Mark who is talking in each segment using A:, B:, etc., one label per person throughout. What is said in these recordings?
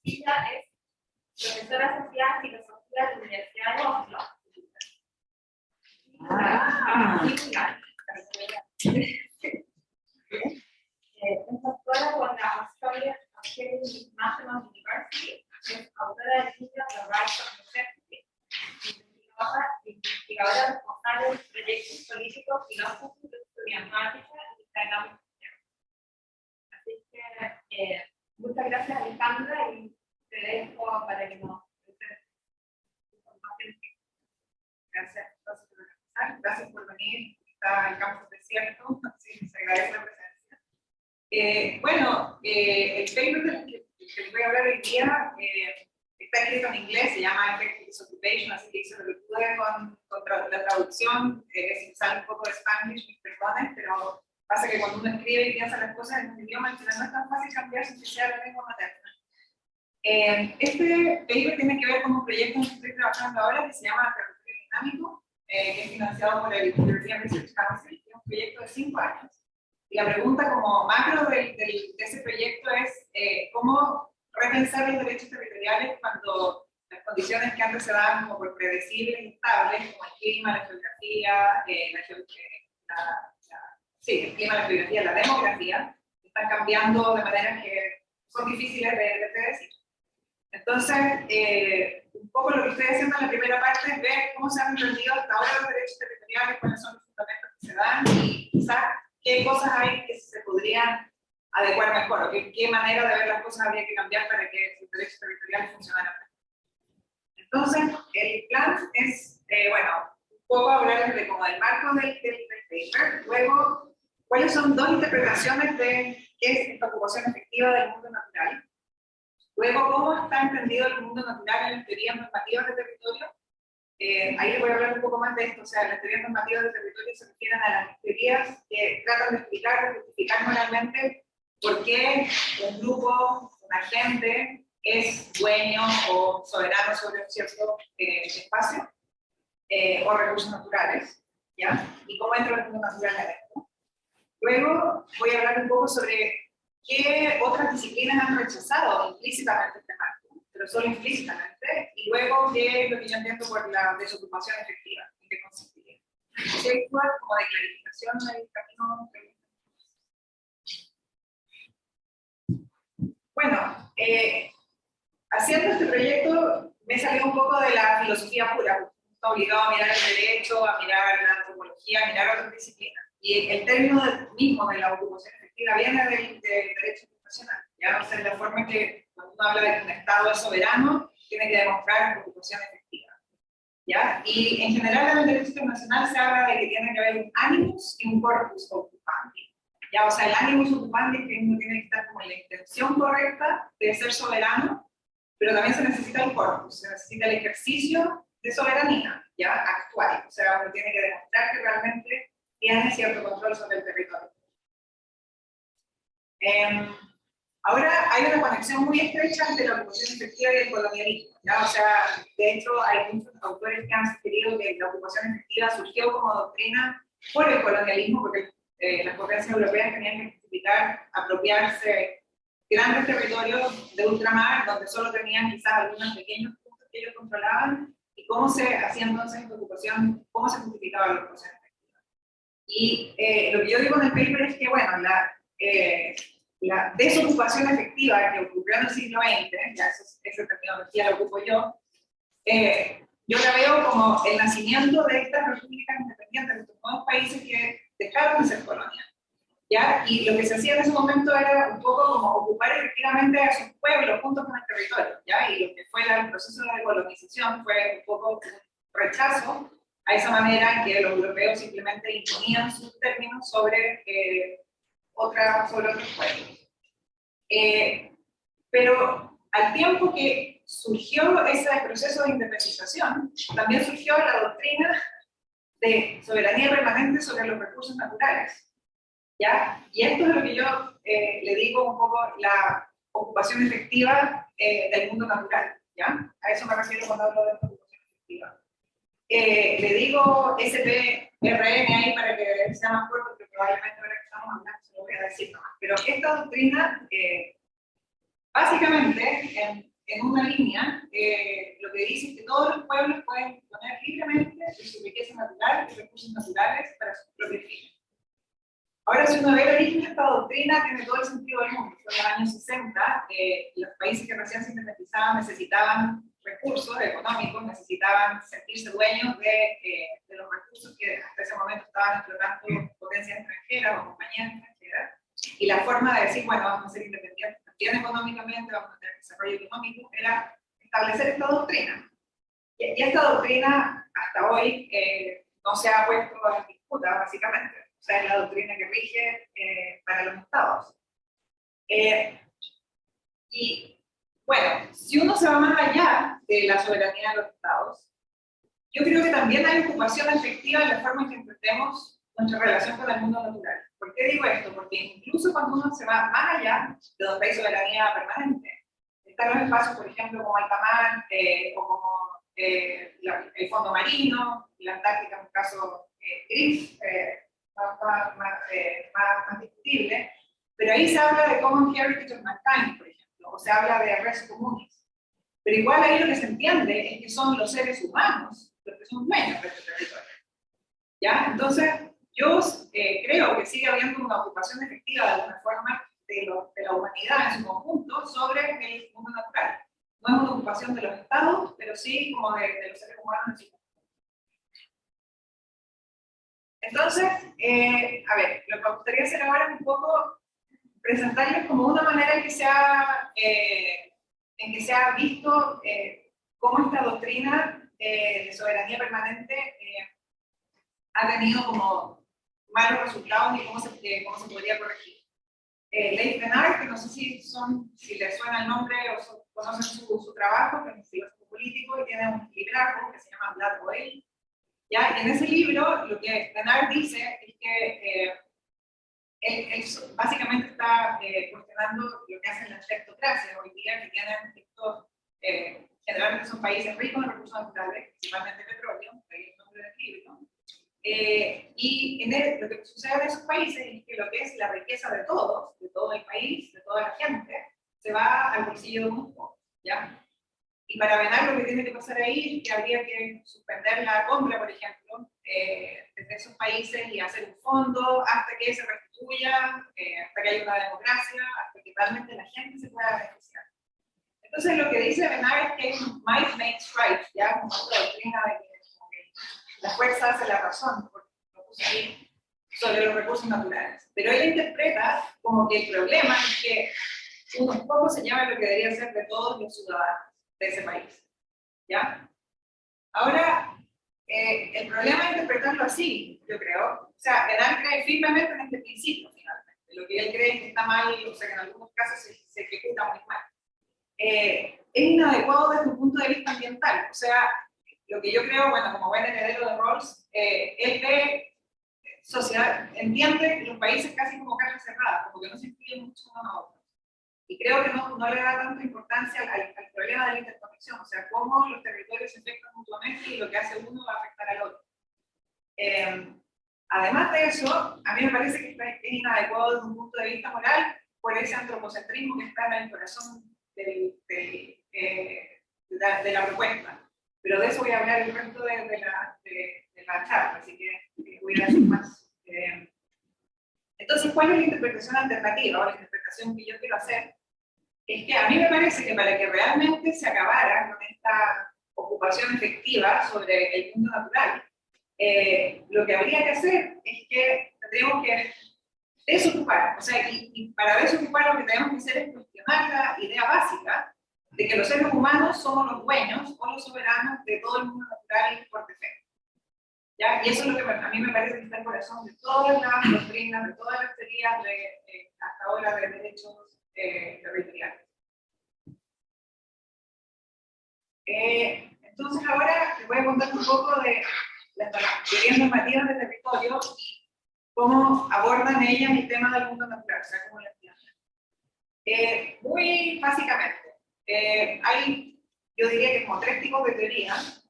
A: Ella es profesora asociada en filosofía de la Universidad de Oslo. Es doctora por la Australian National University, es autora del libro The Rise of Necessity, investigadora responsable de proyectos políticos, filósofos, estudiantes y dynamic. Así que muchas gracias, Alejandra, y te dejo para que nos presentes. Gracias por venir. Está el campus desierto, así que se agradece la presencia. El paper del que les voy a hablar hoy día está escrito en inglés, se llama Effective Disoccupation, así que hice lo que pude con la traducción. Si sale un poco de Spanish, mis perdones, pero pasa que cuando uno escribe y piensa las cosas en un idioma, al final no es tan fácil cambiar sin que sea la lengua materna. Este paper tiene que ver con un proyecto en el que estoy trabajando ahora que se llama Territorio Dinámico, que es financiado por el European Research Council, que es un proyecto de 5 años. Y la pregunta como macro de ese proyecto es cómo repensar los derechos territoriales cuando las condiciones que antes se daban como por predecibles y estables, como el clima, la geografía, el clima, la geografía, la demografía, están cambiando de maneras que son difíciles de predecir. Entonces, un poco lo que estoy haciendo en la primera parte es ver cómo se han entendido hasta ahora los derechos territoriales, cuáles son los fundamentos que se dan y quizás qué cosas hay que se podrían adecuar mejor, o qué manera de ver las cosas habría que cambiar para que los derechos territoriales funcionaran mejor. Entonces, el plan es, un poco hablar del marco del paper, luego, cuáles son dos interpretaciones de qué es esta ocupación efectiva del mundo natural, luego, cómo está entendido el mundo natural en las teorías normativas de territorio. Ahí les voy a hablar un poco más de esto. O sea, las teorías normativas de territorio se refieren a las teorías que tratan de explicar, de justificar moralmente por qué un grupo, un agente, es dueño o soberano sobre un cierto espacio o recursos naturales, ¿ya? Y cómo entra el mundo natural en esto. Luego voy a hablar un poco sobre qué otras disciplinas han rechazado implícitamente este marco, pero solo implícitamente, y luego qué es lo que yo entiendo por la desocupación efectiva, en qué consistiría. Así que como de clarificación del camino. Bueno, haciendo este proyecto me salió un poco de la filosofía pura, estoy obligado a mirar el derecho, a mirar la antropología, a mirar otras disciplinas. Y el término mismo de la ocupación efectiva viene del derecho internacional. Ya, o sea, la forma en que cuando uno habla de que un Estado es soberano, tiene que demostrar ocupación efectiva. ¿Ya? Y en general en el derecho internacional se habla de que tiene que haber un animus y un corpus ocupandi. ¿Ya? O sea, el animus ocupandi es que uno tiene que estar como en la intención correcta de ser soberano, pero también se necesita el corpus, se necesita el ejercicio de soberanía, ¿ya? Actual. O sea, uno tiene que demostrar que realmente tiene cierto control sobre el territorio. Ahora hay una conexión muy estrecha entre la ocupación efectiva y el colonialismo, ¿ya? O sea, de hecho hay muchos autores que han sugerido que la ocupación efectiva surgió como doctrina por el colonialismo, porque las potencias europeas tenían que justificar apropiarse grandes territorios de ultramar, donde solo tenían quizás algunos pequeños puntos que ellos controlaban, y cómo se hacía entonces la ocupación, cómo se justificaba la ocupación efectiva. Y lo que yo digo en el paper es que, bueno, la desocupación efectiva que ocurrió en el siglo XX, ya esa terminología la ocupo yo la veo como el nacimiento de estas repúblicas independientes, de estos nuevos países que dejaron de ser colonias. ¿Ya? Y lo que se hacía en ese momento era un poco como ocupar efectivamente a sus pueblos junto con el territorio, ¿ya? Y lo que fue el proceso de colonización fue un poco un rechazo a esa manera en que los europeos simplemente imponían sus términos sobre otros pueblos. Pero al tiempo que surgió ese proceso de independización, también surgió la doctrina de soberanía permanente sobre los recursos naturales. ¿Ya? Y esto es lo que yo le digo un poco la ocupación efectiva del mundo natural. ¿Ya? A eso me refiero cuando hablo de ocupación efectiva. Le digo SPRN ahí para que sea más corto, porque probablemente ahora que estamos hablando se lo voy a decir nomás. Pero esta doctrina, básicamente, en una línea, lo que dice es que todos los pueblos pueden disponer libremente de su riqueza natural y recursos naturales para sus propios fines. Ahora, si uno ve el origen de esta doctrina, tiene todo el sentido del mundo. Fue en los años 60, los países que recién se independizaban necesitaban recursos económicos, necesitaban sentirse dueños de los recursos que hasta ese momento estaban explotando potencias extranjeras o compañías extranjeras. Y la forma de decir, bueno, vamos a ser independientes también económicamente, vamos a tener desarrollo económico, era establecer esta doctrina. Y esta doctrina, hasta hoy, no se ha puesto en disputa, básicamente. O sea, es la doctrina que rige para los estados. Y bueno, si uno se va más allá de la soberanía de los estados, yo creo que también hay ocupación efectiva en la forma en que entendemos nuestra relación con el mundo natural. ¿Por qué digo esto? Porque incluso cuando uno se va más allá de donde hay soberanía permanente, están los espacios, por ejemplo, como alta mar, o como el fondo marino, la Antártica en un caso gris, más discutible, pero ahí se habla de Common Heritage of Mankind, por ejemplo, o se habla de res comunes. Pero igual ahí lo que se entiende es que son los seres humanos los que son dueños de este territorio. ¿Ya? Entonces, yo creo que sigue habiendo una ocupación efectiva de alguna forma de la humanidad en su conjunto sobre el mundo natural. No es una ocupación de los estados, pero sí como de los seres humanos en su conjunto. Entonces, a ver, lo que me gustaría hacer ahora es un poco presentarles como una manera en que se ha visto cómo esta doctrina de soberanía permanente ha tenido como malos resultados y cómo se podría corregir. Leif Benard, que no sé si les suena el nombre o conocen su trabajo, que es un filósofo político y tiene un librajo que se llama Blood Oil. ¿Ya? Y en ese libro lo que Benard dice es que él básicamente está cuestionando lo que hacen las tecnocracias hoy día, que tienen estos, generalmente son países ricos en recursos naturales, principalmente petróleo, ahí es el nombre del libro. Y lo que sucede en esos países es que lo que es la riqueza de todo el país, de toda la gente, se va al bolsillo de unos pocos, ¿ya? Y para Benard lo que tiene que pasar ahí es que habría que suspender la compra, por ejemplo, desde esos países y hacer un fondo hasta que se restituya, hasta que haya una democracia, hasta que realmente la gente se pueda beneficiar. Entonces lo que dice Benard es que es un might makes right, ya como la doctrina de que la fuerza hace la razón, porque lo puse ahí, sobre los recursos naturales. Pero él interpreta como que el problema es que unos pocos se llevan lo que debería ser de todos los ciudadanos de ese país. ¿Ya? Ahora, el problema es interpretarlo así, yo creo. O sea, Benard cree firmemente en este principio, finalmente. Lo que él cree es que está mal, o sea, que en algunos casos se ejecuta muy mal. Es inadecuado desde un punto de vista ambiental. O sea, lo que yo creo, bueno, como buen heredero de Rawls, él ve entiende los países casi como cajas cerradas, como que no se incluyen mucho unos a otros. Y creo que no le da tanta importancia al problema de la interconexión, o sea, cómo los territorios se afectan mutuamente y lo que hace uno va a afectar al otro. Además de eso, a mí me parece que es inadecuado desde un punto de vista moral por ese antropocentrismo que está en el corazón de la propuesta. Pero de eso voy a hablar el resto de la charla, así que voy a decir más. Entonces, ¿cuál es la interpretación alternativa o la interpretación que yo quiero hacer? Es que a mí me parece que para que realmente se acabara con esta ocupación efectiva sobre el mundo natural, lo que habría que hacer es que tendríamos que desocupar, o sea, y para desocupar lo que tenemos que hacer es cuestionar la idea básica de que los seres humanos somos los dueños o los soberanos de todo el mundo natural por defecto. ¿Ya? Y eso es lo que a mí me parece que está en el corazón de todas las doctrinas, de todas las teorías hasta ahora de derechos territoriales. Entonces ahora les voy a contar un poco de las teorías normativas de territorio y cómo abordan ellas el tema del mundo natural, o sea, cómo lo entienden. Muy básicamente, hay, yo diría que como 3 tipos de teorías.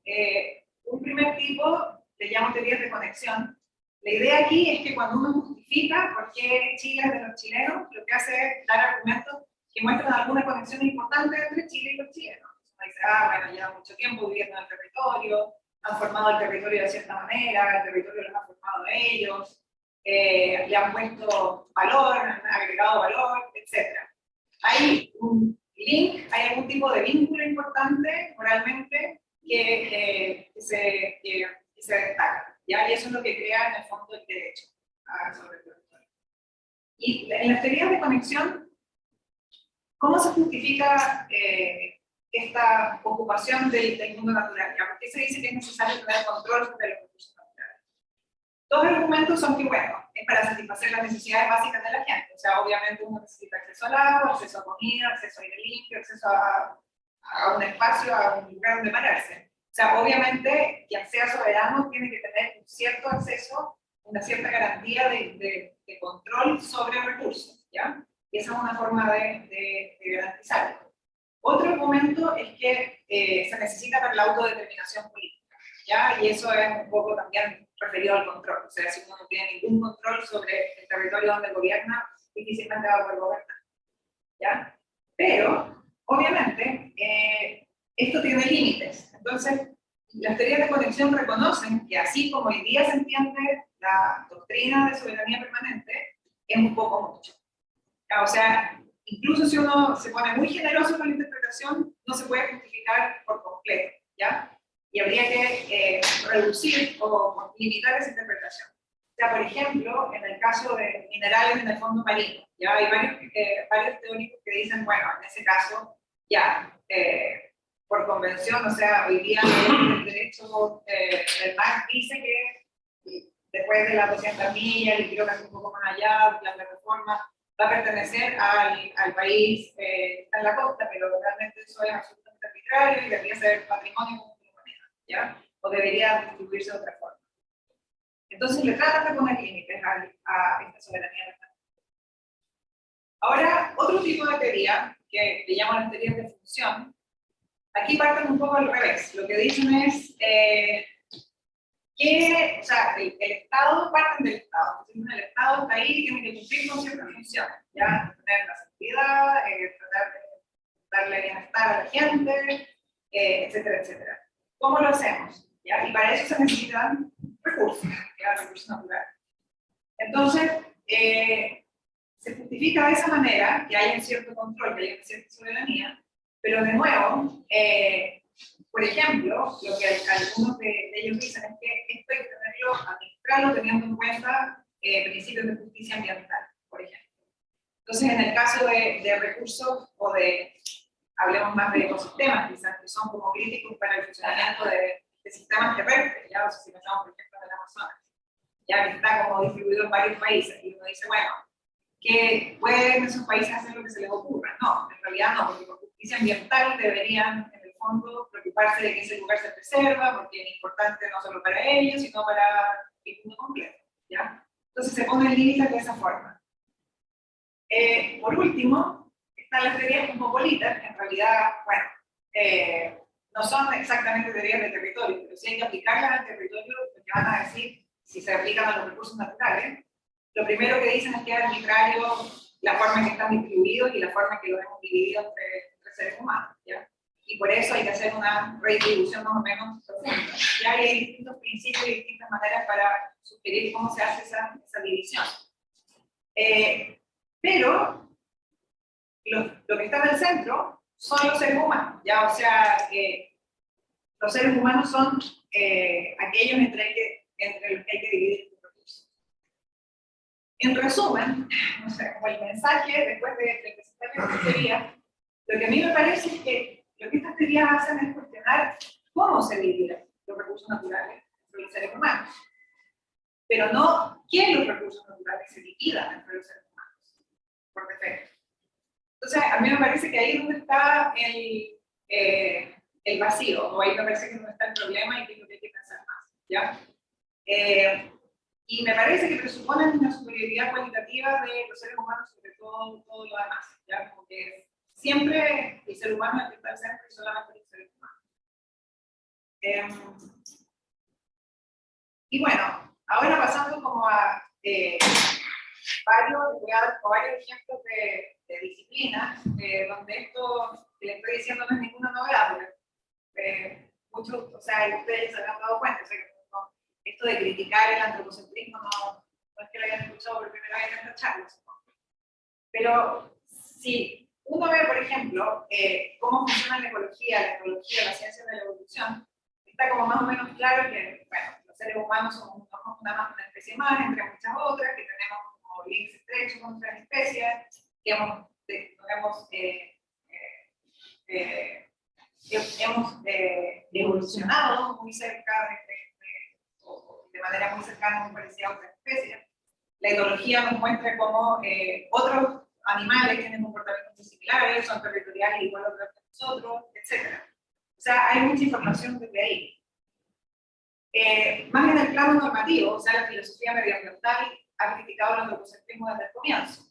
A: Un primer tipo le llamo teorías de conexión. La idea aquí es que cuando uno justifica por qué Chile es de los chilenos, lo que hace es dar argumentos que muestran algunas conexiones importantes entre Chile y los chilenos. Uno dice, bueno, llevan mucho tiempo viviendo en el territorio, han formado el territorio de cierta manera, el territorio los ha formado a ellos, le han puesto valor, han agregado valor, etc. Hay un link, hay algún tipo de vínculo importante moralmente que se destaca, ¿ya? Y eso es lo que crea en el fondo el derecho sobre el territorio. Y en las teorías de conexión, ¿cómo se justifica esta ocupación del mundo natural? ¿Por qué se dice que es necesario tener control sobre los recursos naturales? Dos argumentos son que, bueno, es para satisfacer las necesidades básicas de la gente. O sea, obviamente uno necesita acceso al agua, acceso a comida, acceso a aire limpio, acceso a un espacio, a un lugar donde pararse. O sea, obviamente, quien sea soberano tiene que tener un cierto acceso, una cierta garantía de control sobre recursos, ¿ya? Y esa es una forma de garantizarlo. Otro argumento es que se necesita para la autodeterminación política, ¿ya? Y eso es un poco también referido al control. O sea, si uno no tiene ningún control sobre el territorio donde gobierna, difícilmente va a poder gobernar, ¿ya? Pero, obviamente, esto tiene límites. Entonces, las teorías de conexión reconocen que así como hoy día se entiende la doctrina de soberanía permanente, es un poco mucho. O sea, incluso si uno se pone muy generoso con la interpretación, no se puede justificar por completo, ¿ya? Y habría que reducir o limitar esa interpretación. O sea, por ejemplo, en el caso de minerales en el fondo marino, ya hay varios teóricos que dicen, bueno, en ese caso, ya, por convención, o sea, hoy día el derecho del mar dice que después de las 200 millas, y creo que es un poco más allá, la plataforma va a pertenecer al país que está en la costa, pero realmente eso es absolutamente arbitrario y debería ser patrimonio como de moneda, ¿ya? O debería distribuirse de otra forma. Entonces le tratan de poner límites a esta soberanía nacional. Ahora, otro tipo de teoría, que le llaman las teorías de función, aquí parten un poco al revés. Lo que dicen es que, o sea, el Estado, parten del Estado. Entonces, el Estado está ahí, tiene que cumplir con ciertas funciones, ¿ya? Tener la seguridad, tratar de darle bienestar a la gente, etcétera, etcétera. ¿Cómo lo hacemos? ¿Ya? Y para eso se necesitan recursos, ¿ya? Recursos naturales. Entonces, se justifica de esa manera que haya un cierto control, que haya una cierta soberanía, pero de nuevo, por ejemplo, lo que algunos de ellos dicen es que esto hay que tenerlo, administrarlo teniendo en cuenta principios de justicia ambiental, por ejemplo. Entonces, en el caso de recursos o hablemos más de ecosistemas, quizás, que son como críticos para el funcionamiento de sistemas terrestres, ya, o sea, si pensamos, por ejemplo, en el Amazonas, ya que está como distribuido en varios países, y uno dice, bueno, que pueden esos países hacer lo que se les ocurra. No, en realidad no, porque por justicia ambiental deberían, en el fondo, preocuparse de que ese lugar se preserva, porque es importante no solo para ellos, sino para el mundo completo, ¿ya? Entonces se ponen límites de esa forma. Por último, están las teorías cosmopolitas, que en realidad, bueno, no son exactamente teorías de territorio, pero si hay que aplicarlas al territorio, lo que van a decir, si se aplican a los recursos naturales, lo primero que dicen es que es arbitrario la forma en que están distribuidos y la forma en que los hemos dividido entre seres humanos, ¿ya? Y por eso hay que hacer una redistribución más o menos profunda. Ya hay distintos principios y distintas maneras para sugerir cómo se hace esa división. Pero lo que está en el centro son los seres humanos, ¿ya? O sea, los seres humanos son aquellos entre los que hay que dividir los recursos. En resumen, o sea, como el mensaje después de presentar esta teoría, lo que a mí me parece es que lo que estas teorías hacen es cuestionar cómo se dividen los recursos naturales entre los seres humanos, pero no que los recursos naturales se dividan entre los seres humanos, por defecto. Entonces, a mí me parece que ahí es donde está el vacío, o ahí me parece que es donde está el problema y que es lo que hay que pensar más, ¿ya? Y me parece que presuponen una superioridad cualitativa de los seres humanos sobre todo lo demás, ¿ya? Como que siempre el ser humano es el que está al centro y solamente los seres humanos. Y bueno, ahora pasando como a varios voy a dar varios ejemplos de disciplinas donde esto que le estoy diciendo no es ninguna novedad, porque muchos, o sea, ustedes se habrán dado cuenta, o sea, que esto de criticar el antropocentrismo no es que lo hayan escuchado por primera vez en esta charla, pero si uno ve, por ejemplo, cómo funciona la ecología, la ciencia de la evolución, está como más o menos claro que, bueno, los seres humanos somos una especie más, entre muchas otras, que tenemos como links estrechos con otras especies, que hemos evolucionado muy cerca de manera muy cercana, muy parecida a otras especies. La etología nos muestra cómo otros animales tienen comportamientos similares, son territoriales igual a otros que nosotros, etc. O sea, hay mucha información desde ahí. Más en el plano normativo, o sea, la filosofía medioambiental ha criticado el antropocentrismo desde el comienzo,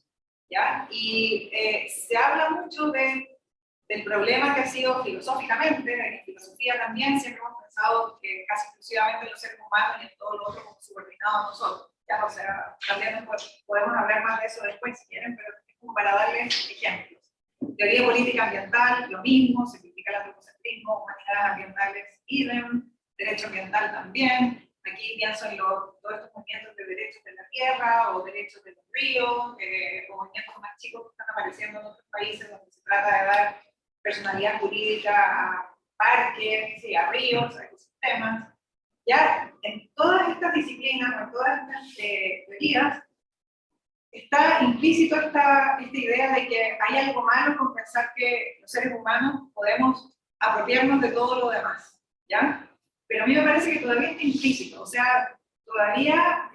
A: ¿ya? Y se habla mucho del problema que ha sido filosóficamente, de que en filosofía también siempre hemos pensado que casi exclusivamente en los seres humanos y en todo lo otro como subordinados a nosotros, ¿ya? O sea, también podemos hablar más de eso después si quieren, pero es como para darles ejemplos. Teoría política ambiental, lo mismo, se critica el antropocentrismo, humanidades ambientales, idem, derecho ambiental también. Aquí pienso en todos estos movimientos de derechos de la tierra o derechos de los ríos, o movimientos más chicos que están apareciendo en otros países donde se trata de dar personalidad jurídica a parques, sí, a ríos, a ecosistemas. Ya en todas estas disciplinas, en todas estas teorías, está implícito esta idea de que hay algo malo con pensar que los seres humanos podemos apropiarnos de todo lo demás, ¿ya? Pero a mí me parece que todavía está implícito, o sea, todavía,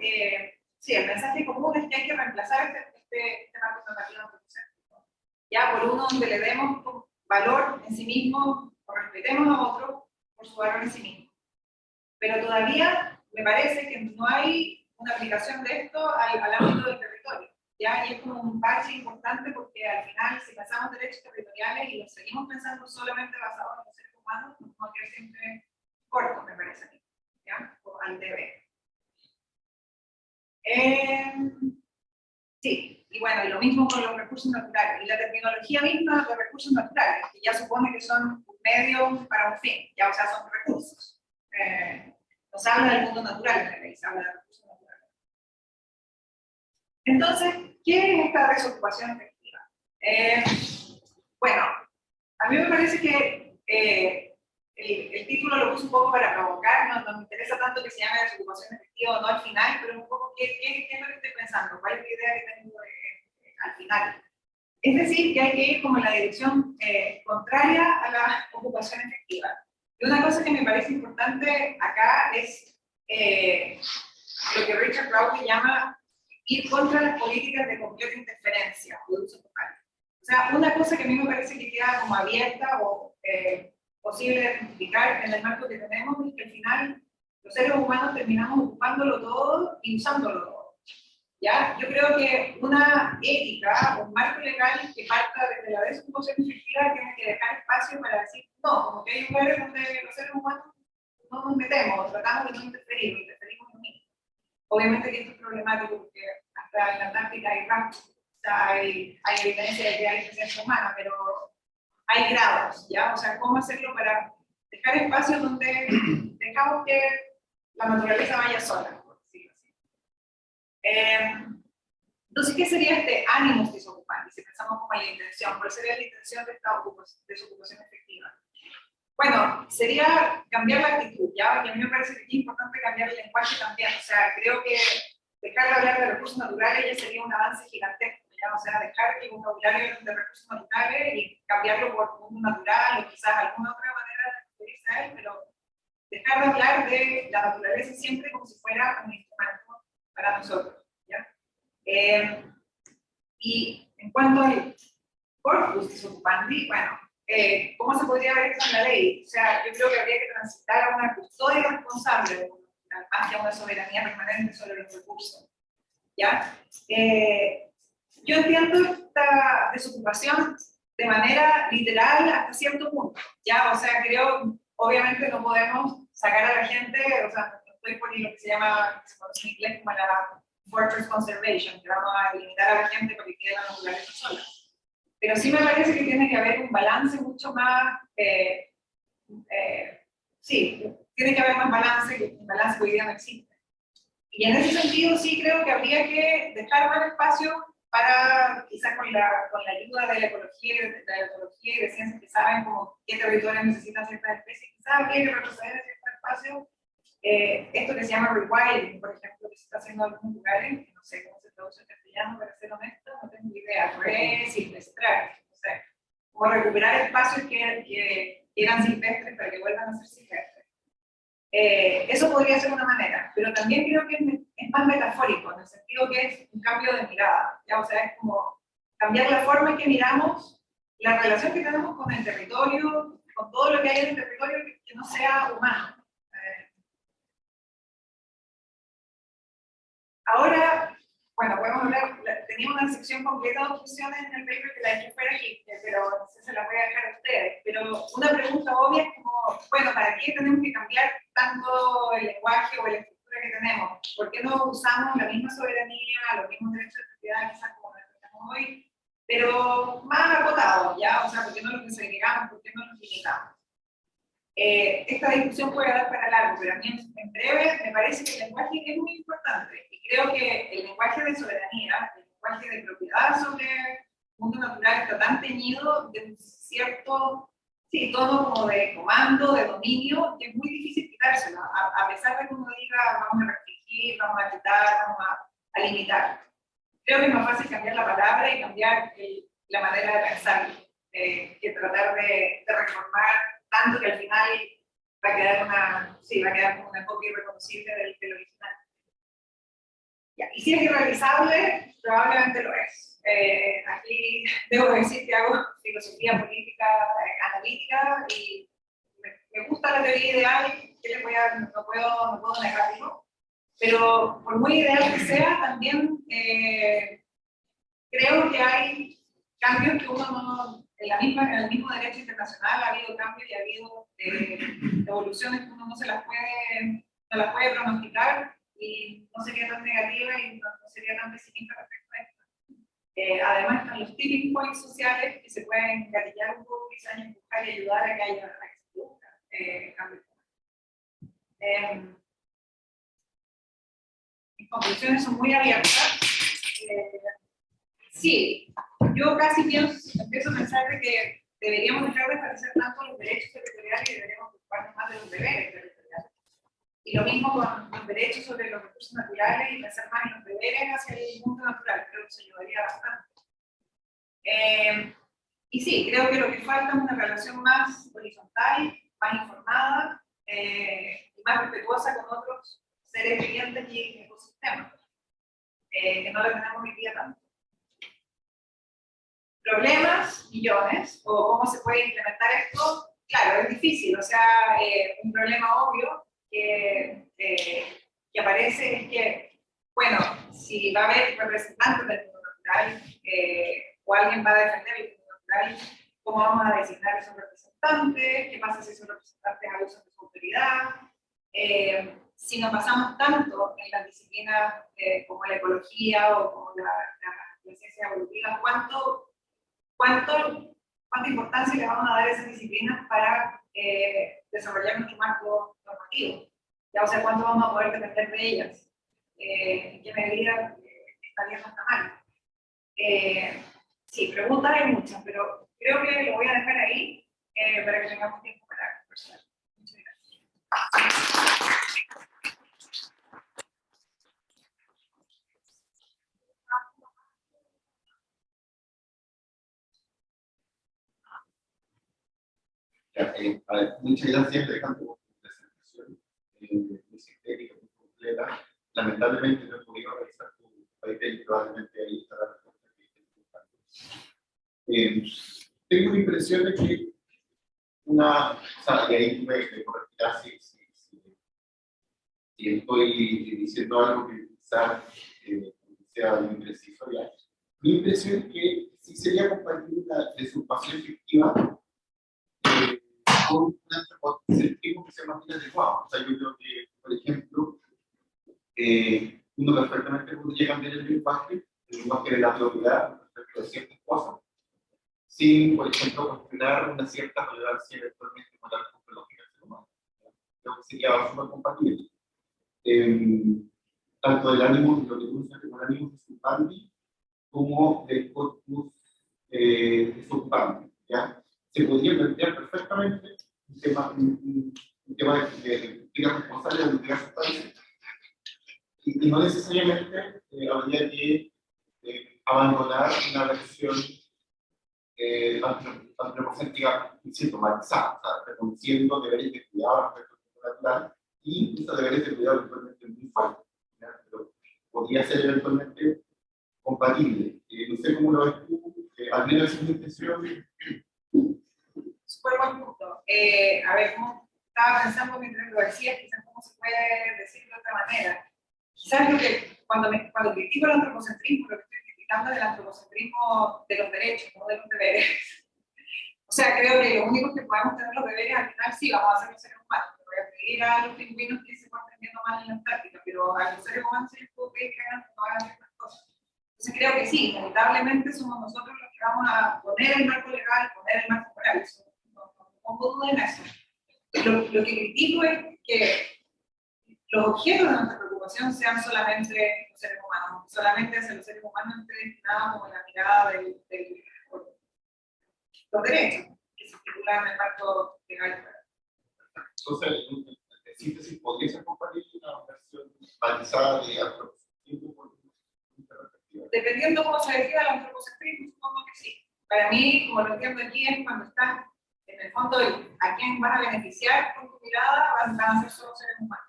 A: sí, el mensaje común es que hay que reemplazar este marco normativo antropocéntrico, ya por uno donde le demos valor en sí mismo, o respetemos a otro por su valor en sí mismo. Pero todavía me parece que no hay una aplicación de esto al ámbito del territorio, ya, y es como un parche importante porque al final, si pensamos derechos territoriales y los seguimos pensando solamente basados en los seres humanos, nos vamos a quedar siempre corto, me parece a mí, ¿ya? O al deber. Sí, y bueno, y lo mismo con los recursos naturales, y la terminología misma de recursos naturales, que ya supone que son un medio para un fin, ya, o sea, son recursos. Nos habla del mundo natural, en realidad, se habla de recursos naturales. Entonces, ¿qué es esta desocupación efectiva? Bueno, a mí me parece que el título lo puse un poco para provocar, no me interesa tanto que se llame desocupación efectiva o no al final, pero un poco qué es lo que estoy pensando, cuál es la idea que tengo al final. Es decir, que hay que ir como en la dirección contraria a la ocupación efectiva. Y una cosa que me parece importante acá es lo que Richard Crowley llama ir contra las políticas de completa interferencia o de uso total. O sea, una cosa que a mí me parece que queda como abierta o posible de identificar en el marco que tenemos es que al final los seres humanos terminamos ocupándolo todo y usándolo todo. ¿Ya? Yo creo que una ética o un marco legal que parta desde la desocupación efectiva tiene que dejar espacio para decir, no, como que hay lugares donde los seres humanos no nos metemos, tratamos de no interferir, interferimos en lo mismo. Obviamente que esto es problemático porque hasta en la Antártica hay evidencia de que hay presencia humana, pero hay grados, ¿ya? O sea, ¿cómo hacerlo para dejar espacio donde dejamos que la naturaleza vaya sola, por decirlo así? Entonces, ¿qué sería este ánimos desocupantes? Si pensamos como en la intención, ¿cuál sería la intención de esta desocupación efectiva? Bueno, sería cambiar la actitud, ¿ya? Y a mí me parece que es importante cambiar el lenguaje también. O sea, creo que dejar de hablar de recursos naturales ya sería un avance gigantesco, ¿ya? O sea, dejar el vocabulario de recursos naturales y cambiarlo por mundo natural o quizás alguna otra manera de referirse a él, pero dejar de hablar de la naturaleza siempre como si fuera un instrumento para nosotros, ¿ya? Y en cuanto al corpus desocupandi, bueno, ¿cómo se podría ver esto en la ley? O sea, yo creo que habría que transitar a una custodia responsable hacia una soberanía permanente sobre los recursos, ¿ya? Yo entiendo esta desocupación de manera literal hasta cierto punto, ¿ya? O sea, creo, obviamente no podemos sacar a la gente, o sea, no estoy por lo que se llama, se conoce en inglés como la fortress conservation, que vamos a limitar a la gente porque quede la naturaleza sola. Pero sí me parece que tiene que haber un balance mucho más, sí, tiene que haber más balance, que un balance que hoy día no existe. Y en ese sentido sí creo que habría que dejar más espacio para, quizás con la ayuda de la ecología y de ciencias que saben como qué territorios necesitan ciertas especies, quizás habría que retroceder en ciertos espacios. Esto que se llama rewilding, por ejemplo, que se está haciendo en algunos lugares, que no sé cómo se traduce en castellano, para ser honesta, no tengo idea, silvestrar, no sé, como recuperar espacios que eran silvestres para que vuelvan a ser silvestres. Eso podría ser una manera, pero también creo que es más metafórico, en el sentido que es un cambio de mirada, ¿ya? O sea, es como cambiar la forma en que miramos la relación que tenemos con el territorio, con todo lo que hay en el territorio que no sea humano. Ahora, bueno, podemos hablar, tenía una sección completa de opciones en el paper que la dejé fuera aquí, pero no sé, se las voy a dejar a ustedes. Pero una pregunta obvia es como, bueno, ¿para qué tenemos que cambiar tanto el lenguaje o la estructura que tenemos? ¿Por qué no usamos la misma soberanía, los mismos derechos de propiedad, quizás como los que tenemos hoy, pero más acotados, ¿ya? O sea, ¿por qué no los segregamos? ¿Por qué no los limitamos? Esta discusión puede dar para largo, pero a mí en breve me parece que el lenguaje es muy importante y creo que el lenguaje de soberanía, el lenguaje de propiedad sobre el mundo natural está tan teñido de un cierto, sí, tono como de comando, de dominio, que es muy difícil quitárselo, a pesar de que uno diga vamos a restringir, vamos a quitar, vamos a limitar. Creo que es más fácil cambiar la palabra y cambiar la manera de pensar que tratar de reformar tanto que al final va a quedar como una copia irreconocible del original. Ya, y si es irrealizable, probablemente lo es. Aquí debo decir que hago filosofía política analítica y me gusta la teoría ideal, que no puedo negarlo, pero por muy ideal que sea, también creo que hay cambios que uno no, en el mismo derecho internacional ha habido cambios y ha habido evoluciones que uno no las puede pronosticar y no sería tan negativa y no sería tan pesimista respecto a esto. Además están los tipping points sociales que se pueden gatillar un poco, quizás empujar y ayudar a que se produzca cambios. Mis conclusiones son muy abiertas. Sí, yo casi empiezo a pensar de que deberíamos dejar de establecer tanto los derechos territoriales y deberíamos ocuparnos más de los deberes territoriales. Y lo mismo con los derechos sobre los recursos naturales y pensar más en los deberes hacia el mundo natural, creo que eso ayudaría bastante. Y sí, creo que lo que falta es una relación más horizontal, más informada y más respetuosa con otros seres vivientes y ecosistemas, que no lo tenemos hoy día tanto. Problemas, millones, o cómo se puede implementar esto, claro, es difícil, o sea, un problema obvio que aparece es que, bueno, si va a haber representantes del mundo natural o alguien va a defender el mundo natural, ¿cómo vamos a designar esos representantes? ¿Qué pasa si esos representantes abusan de su autoridad? Si nos basamos tanto en las disciplinas como la ecología o como la ciencia evolutiva, ¿cuánta importancia le vamos a dar a esas disciplinas para desarrollar nuestro marco normativo? Ya, o sea, ¿cuánto vamos a poder depender de ellas? ¿En qué medida está bien o está mal? Sí, preguntas hay muchas, pero creo que lo voy a dejar ahí para que tengamos tiempo para conversar. Muchas gracias.
B: Muchas gracias, Alejandro, por tu presentación. Muy sintética, muy completa. Lamentablemente no he podido revisar tu paper y probablemente ahí estará la respuesta que estoy buscando. Tengo la impresión de que y ahí tú me corregirás si estoy diciendo algo que quizás sea muy preciso ya. Mi impresión es que sí sería compartir una desocupación efectiva con un antropocentrismo que sea más bien adecuado. O sea, yo creo que, por ejemplo, uno perfectamente podría cambiar el lenguaje de la propiedad respecto de ciertas cosas, sin, por ejemplo, cuestionar una cierta relevancia eventualmente moral ontológica del ser humano. Creo que sería súper compatible. Tanto del ánimo, lo que tú dices como el ánimo disocupante, como del corpus desocupante, ¿ya? Se podría plantear perfectamente un tema de justicia responsable de utilidad sustancia, y no necesariamente habría que abandonar una versión antropocéntrica, insisto, matizada, o sea, reconociendo deberes de cuidado respecto al mundo natural, y esos deberes de cuidado eventualmente muy fuertes, pero podría ser eventualmente compatible. No sé cómo lo ves tú, al menos es mi intención.
A: Súper buen punto. A ver, ¿cómo estaba pensando mientras lo decías? Quizás cómo se puede decir de otra manera. Quizás lo que, cuando critico el antropocentrismo, lo que estoy criticando es el antropocentrismo de los derechos, no de los deberes. O sea, creo que lo único que podemos tener los deberes al final sí vamos a ser los seres humanos. Le voy a pedir a los pingüinos que se están teniendo mal en la Antártica, pero a los seres humanos sí les puedo pedir que no hagan ciertas cosas. Entonces creo que sí, inevitablemente somos nosotros los que vamos a poner el marco legal, poner el marco moral. Eso, no pongo duda en eso. Lo que critico es que los objetos de nuestra preocupación sean solamente los seres humanos, solamente hacia los seres humanos esté destinado como la mirada de los derechos que se estipulan en el marco legal.
B: Entonces, en síntesis, podría ser compatible una versión matizada de antropocentrismo por esta perspectiva.
A: Dependiendo cómo se decida el antropocentrismo, supongo que sí. Para mí, como lo entiendo aquí, es cuando estás en el fondo a quién vas a beneficiar con tu mirada, van a ser solo seres humanos.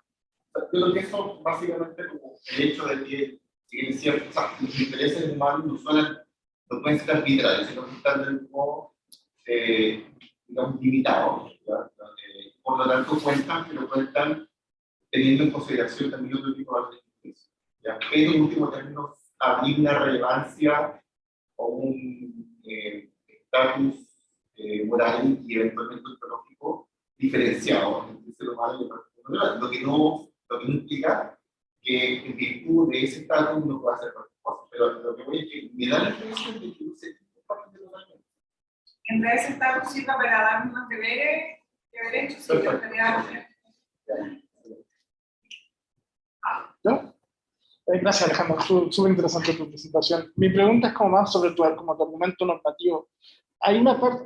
B: Yo creo que eso básicamente como el hecho de que, si bien es cierto, o sea, los intereses humanos no pueden ser arbitrarios, sino que están del modo, digamos, limitados, ¿ya? Por lo tanto cuentan, pero cuentan teniendo en consideración también otro tipo de actividades, ¿ya? Pero en último término, habría una relevancia o un estatus moral y eventualmente ontológico diferenciado entre el ser humano y el partido, lo que no implica que en virtud de ese estatus uno pueda hacer cualquier cosa. Pero lo que voy es que me da la impresión de que no se parte totalmente.
A: Entre ese estatus sirva para darnos más deberes que derechos, sí, yo estaría.
C: ¿No? Gracias, Alejandro. Súper interesante tu presentación. Mi pregunta es como más sobre tu argumento normativo. Hay una parte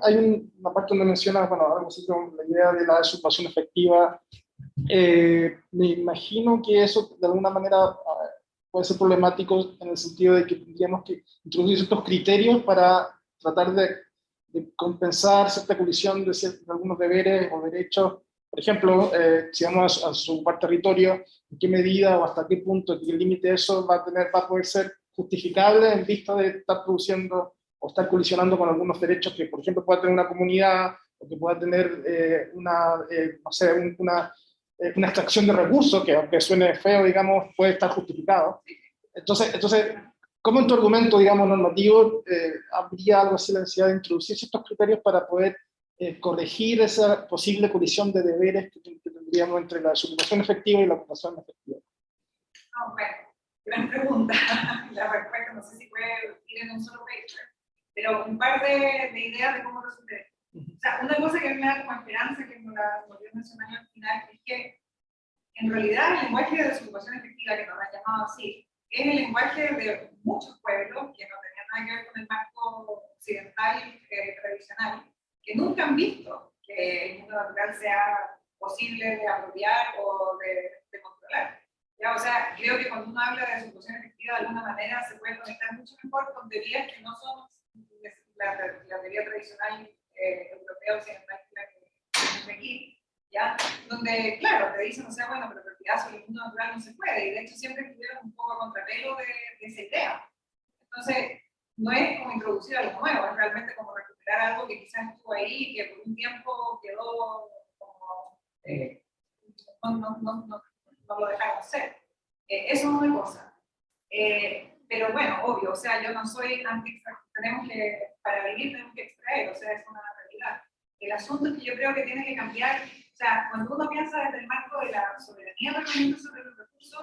C: donde mencionas, bueno, algo así como la idea de la desocupación efectiva. Me imagino que eso de alguna manera puede ser problemático en el sentido de que tendríamos que introducir ciertos criterios para tratar de compensar cierta colisión de algunos deberes o derechos. Por ejemplo, si vamos a ocupar territorio, ¿en qué medida o hasta qué punto, en qué límite eso va a poder ser justificable en vista de estar produciendo o estar colisionando con algunos derechos que, por ejemplo, pueda tener una comunidad o que pueda tener no sé, una extracción de recursos, que aunque suene feo, digamos, puede estar justificado. Entonces ¿cómo en tu argumento, digamos, normativo, habría algo así la necesidad de introducir ciertos criterios para poder corregir esa posible colisión de deberes que tendríamos entre la desocupación efectiva y la ocupación efectiva?
A: No, bueno, gran pregunta. La respuesta no sé si puede ir en un solo paper, pero un par de ideas de cómo resolver. O sea, una cosa que a mí me da como esperanza, que me la volvió a mencionar al final, es que en realidad el lenguaje de desocupación efectiva, que nos ha llamado así, es el lenguaje de muchos pueblos que no tenían nada que ver con el marco occidental tradicional, que nunca han visto que el mundo natural sea posible de apropiar o de controlar. ¿Ya? O sea, creo que cuando uno habla de desocupación efectiva, de alguna manera se puede conectar mucho mejor con teorías que no son la teoría tradicional europea occidental que la que tenemos aquí, ¿ya? Donde, claro, te dicen, o sea, bueno, pero propiedad sobre el mundo natural no se puede, y de hecho siempre estuvieron un poco a contrapelo de esa idea. Entonces, no es como introducir algo nuevo, es realmente como recuperar algo que quizás estuvo ahí, que por un tiempo quedó como, no lo dejaron hacer. Eso es una cosa. Pero bueno, obvio, o sea, yo no soy anti-extracción, para vivir tenemos que extraer, o sea, es una realidad. El asunto es que yo creo que tiene que cambiar, o sea, cuando uno piensa desde el marco de la soberanía permanente sobre los recursos,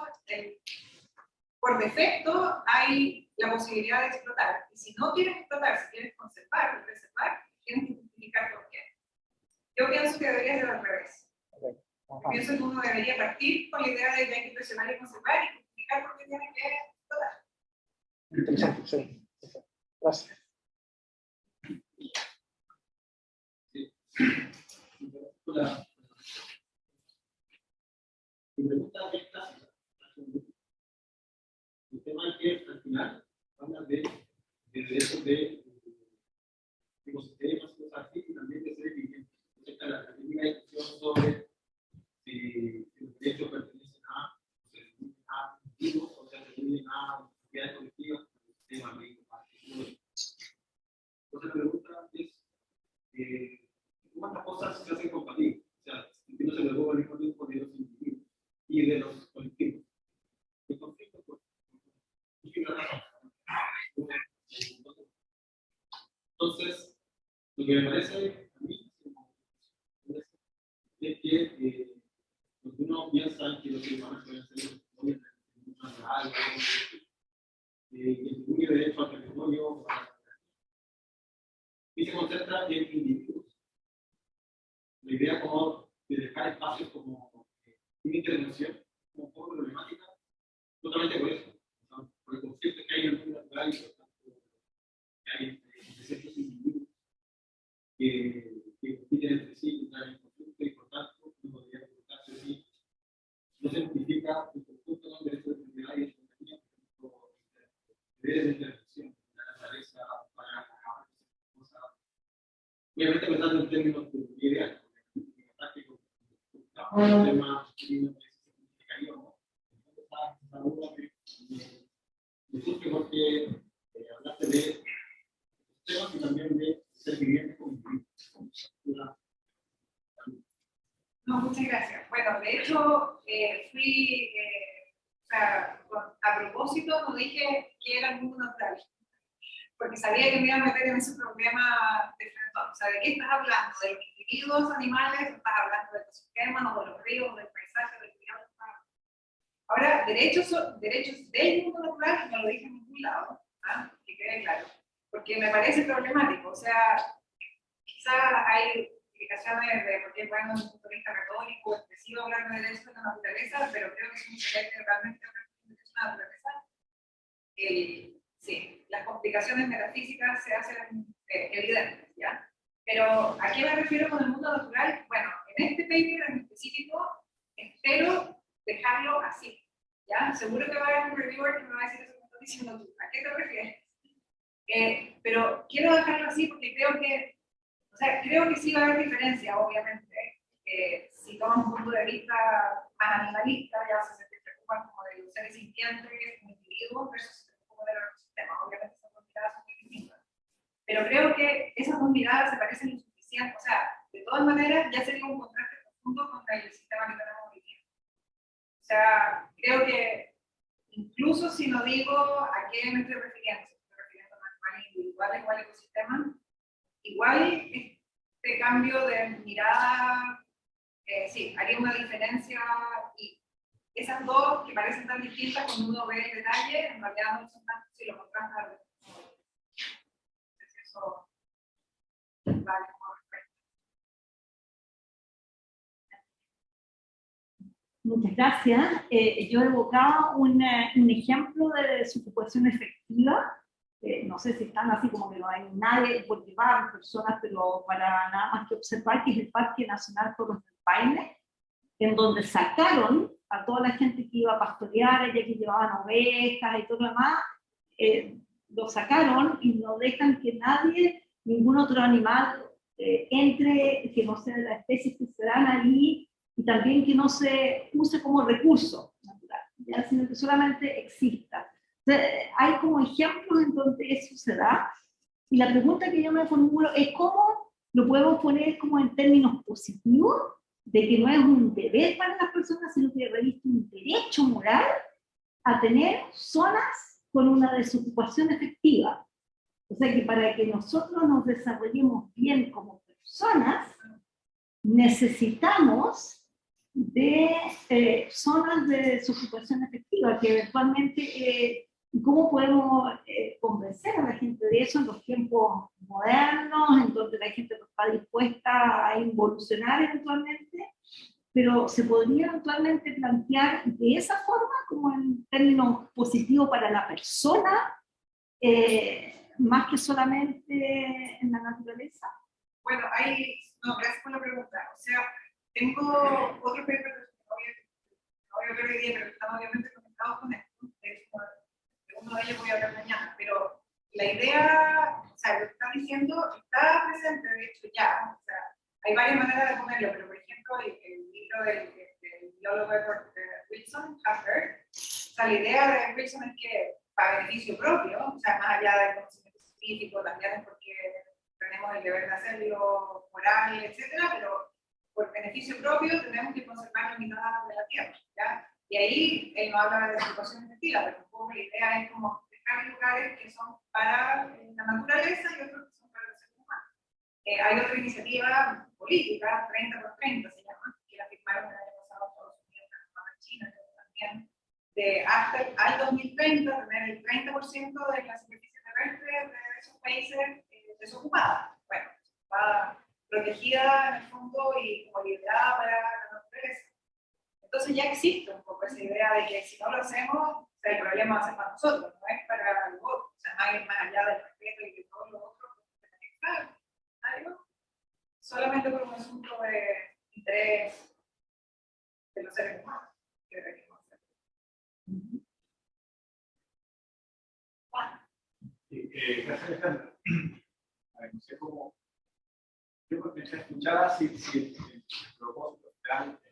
A: por defecto hay la posibilidad de explotar. Y si no quieres explotar, si quieres conservar o preservar, tienes que justificar por qué. Yo pienso que debería ser al revés.
C: Ajá.
A: Pienso que uno debería partir con la idea de que hay que preservar y conservar y justificar por qué tiene que explotar.
C: Interesante, sí. Gracias.
D: Mi pregunta es clásica. El tema es que al final habla de derechos de ecosistemas y cosas así, y también de seres vivientes. Entonces está la típica discusión sobre si los derechos pertenecen a individuos o se atribuyen a sociedades colectivas, sistemas médicos. Entonces la pregunta es, ¿cómo estas cosas se hacen compatibles? O sea, si no se le roba al mismo tiempo de los individuos y de los colectivos. El conflicto, pues, entonces, lo que me parece a mí es que cuando uno piensa que los humanos pueden ser algo, que atribuye derecho al territorio, y se concentra en individuos. La idea como de dejar espacios como una intervención como un poco problemática, totalmente por eso, ¿no? Por el conflicto que hay en el mundo natural y por tanto que hay entre ciertos individuos que compiten entre sí, que traen conflicto y por tanto no podría comportarse así. No se identifica el conjunto con derechos de propiedad y de soberanía, por ejemplo, deberes de intervención de la naturaleza para cosas. Obviamente pensando en términos de ideal, porque en práctico, el tema se simplificaría o no. Entonces, esa duda me surge porque hablaste de temas y también de ser viviente como individuo.
A: No, muchas gracias. Bueno, de hecho, o sea, a propósito no dije que era el mundo natural, porque sabía que me iba a meter en ese problema de frente. O sea, ¿de qué estás hablando? ¿De los individuos animales? ¿O estás hablando del ecosistema, o de los ríos, del paisaje, del cuidado? Ahora, derechos del mundo natural no lo dije en ningún lado, ¿ah? Que quede claro, porque me parece problemático. O sea, quizá hay explicaciones de por qué es bueno desde un punto de vista retórico, expresivo hablar de derechos de la naturaleza, pero creo que si uno se mete realmente a hablar de derechos de la naturaleza, sí, las complicaciones metafísicas se hacen evidentes, ¿ya? Pero ¿a qué me refiero con el mundo natural? Bueno, en este paper en específico, espero dejarlo así, ¿ya? Seguro que va a haber un reviewer que me va a decir eso que estás diciendo tú. ¿A qué te refieres? Pero quiero dejarlo así porque creo que, o sea, creo que sí va a haber diferencia, obviamente. Si toman un punto de vista más animalista, ya se preocupan como de los seres sintientes, como individuos, versus se preocupan de los ecosistemas. Obviamente esas dos miradas son muy distintas. Pero creo que esas dos miradas se parecen insuficientes. O sea, de todas maneras, ya sería un contraste profundo contra el sistema que tenemos hoy día. O sea, creo que incluso si no digo a qué me estoy refiriendo, si estoy refiriendo a animales individuales o al ecosistema, igual este cambio de mirada, sí, haría una diferencia, y esas dos que parecen tan distintas cuando uno ve el detalle, en realidad no son tantos si lo contrasta. Entonces eso vale como respeto.
E: Muchas gracias. Yo evocaba un ejemplo de desocupación efectiva. No sé si están así como que no hay nadie por llevar personas, pero para nada más que observar, que es el Parque Nacional Torres del Paine, en donde sacaron a toda la gente que iba a pastorear, ya que llevaban ovejas y todo lo demás, lo sacaron y no dejan que nadie, ningún otro animal entre, que no sea de las especies que se dan allí, y también que no se use como recurso natural, ¿ya? Sino que solamente exista. Entonces, hay como ejemplos en donde eso se da, y la pregunta que yo me formulo es cómo lo podemos poner como en términos positivos, de que no es un deber para las personas, sino que reviste un derecho moral a tener zonas con una desocupación efectiva. O sea que para que nosotros nos desarrollemos bien como personas, necesitamos de zonas de desocupación efectiva, que eventualmente, ¿cómo podemos convencer a la gente de eso en los tiempos modernos, en donde la gente no está dispuesta a involucionar eventualmente? Pero se podría eventualmente plantear de esa forma, como en términos positivos para la persona, más que solamente en la naturaleza.
A: Bueno, gracias por la pregunta. O sea, tengo otro paper no voy a ver hoy día, pero están obviamente conectados con esto. De uno de ellos voy a hablar mañana, pero la idea, o sea, lo que están diciendo está presente, de hecho, ya. O sea, hay varias maneras de ponerlo, pero por ejemplo, el libro del biólogo Wilson, Hubbard, o sea, la idea de Wilson es que para beneficio propio, o sea, más allá del conocimiento científico, también es porque tenemos el deber de hacerlo moral, etcétera, pero por beneficio propio tenemos que conservar la mitad de la tierra, ¿ya? Y ahí él no habla de situación efectiva, pero un poco la idea es como dejar lugares que son para la naturaleza y otros que son para los seres humanos. Hay otra iniciativa política, 30 por 30 se llama, que la firmaron el año pasado Estados Unidos, China, también, de hasta al 2030 tener el 30% de la superficie terrestre de esos países desocupada. Bueno, desocupada, protegida en el fondo y como liderada para la naturaleza. Entonces ya existe un poco esa idea de que si no lo hacemos, o sea, el problema va a ser para nosotros, no es para los otros. O sea, más allá del respeto y de todo lo otro, algo, solamente por un asunto de interés de los seres humanos que requerimos hacer.
D: Gracias, Alejandra. A ver, no sé cómo. Yo empecé a escuchar si el propósito real de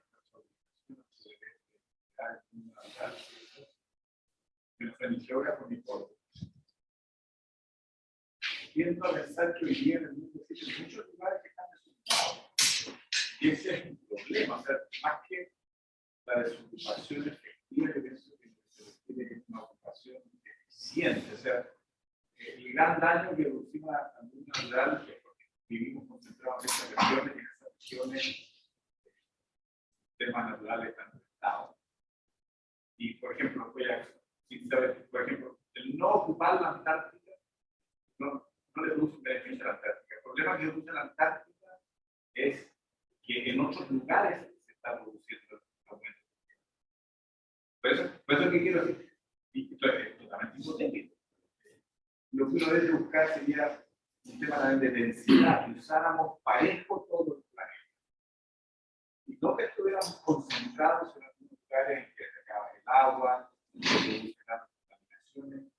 D: nuestra geógrafo ni por. Tiendo a pensar que hoy día en el mundo existen muchos lugares que están desocupados. Y ese es un problema, o sea, más que la desocupación efectiva, yo pienso que se requiere una ocupación eficiente, o sea, el gran daño que producimos a la salud natural es porque vivimos concentrados en esas regiones y en esas regiones temas naturales están afectados. Y, por ejemplo, por ejemplo, el no ocupar la Antártica no le produce un beneficio a la Antártica. El problema que produce la Antártica es que en otros lugares se está produciendo el aumento. Por eso que quiero decir, y esto es totalmente hipotético. Lo que uno debe buscar sería un tema también de densidad, que usáramos parejo todo el planeta. Y no que estuviéramos concentrados en algunos lugares en que se acaba el agua, en que se las contaminaciones,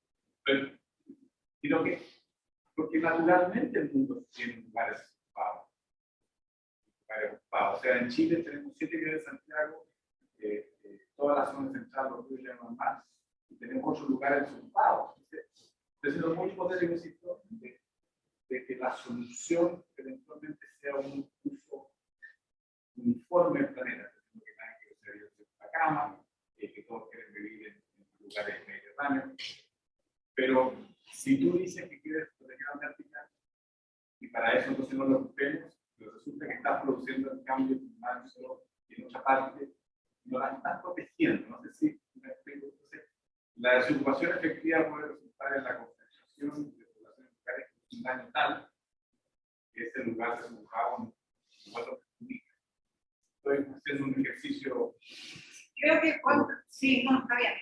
D: sino que, porque naturalmente el mundo tiene lugares ocupados. O sea, en Chile tenemos 7 millones de Santiago, toda la zona central, los ríos llaman más, y tenemos 8 lugares ocupados. Entonces, lo muy hipotético es esto de que la solución eventualmente sea un uso uniforme del planeta, que nadie quiere ser en la cama, que todos quieren vivir en lugares mediterráneos. Pero si tú dices que quieres proteger la Antártica y para eso entonces no lo ocupemos, pero resulta que estás produciendo el cambio climático y en otra parte no la estás protegiendo. No sé si me explico. Entonces, la desocupación efectiva puede resultar en la concentración de poblaciones locales con un daño tal que ese lugar desocupado no lo perjudica. Estoy haciendo un ejercicio.
A: Creo que, bueno, sí, no, está bien.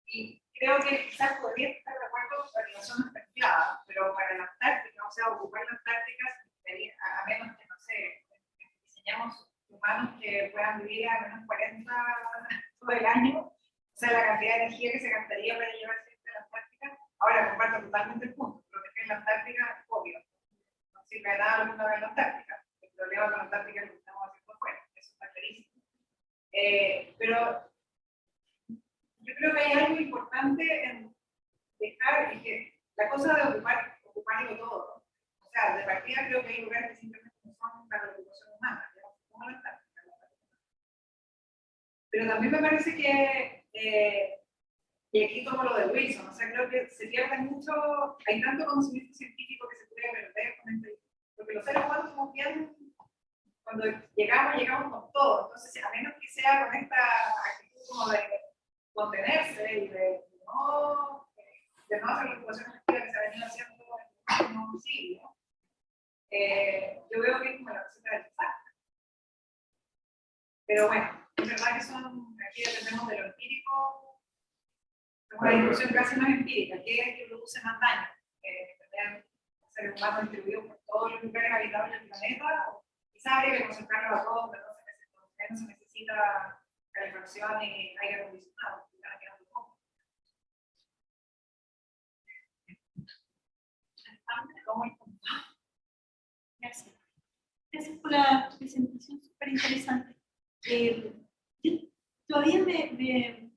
A: Y creo que quizás podría estar de acuerdo para la zona efectiva, pero para la Antártica, o sea, ocupar la Antártica, a menos que, no sé, diseñamos humanos que puedan vivir a menos 40 todo el año, o sea, la cantidad de energía que se gastaría para llevar gente a la Antártica. Ahora comparto totalmente el punto, proteger la Antártica es obvio, no sirve de nada lo que uno en la Antártica. El problema con la Antártica es lo que estamos haciendo fuera, eso está clarísimo. Pero yo creo que hay algo importante en dejar, es que la cosa de ocuparlo todo, o sea, de partida creo que hay lugares que simplemente no son para la ocupación humana, como la Antártica. Pero también me parece que, y aquí tomo lo de Wilson, o sea, creo que se pierde mucho, hay tanto conocimiento científico que se puede perder con porque los seres humanos somos bien cuando llegamos con todo. Entonces, a menos que sea con esta actitud como de contenerse y de no hacer la ocupación efectiva que se ha venido haciendo en el último siglo, yo veo que es como la receta del desastre. Pero bueno, es verdad que aquí dependemos de lo empírico, es una discusión casi más empírica, ¿qué es que produce más daño? Tener seres humanos distribuidos por todos los lugares habitables del planeta, o quizás habría que concentrarlo a todos, pero no se necesita calefacción y aire acondicionado.
E: Gracias. Gracias por la presentación súper interesante. Todavía me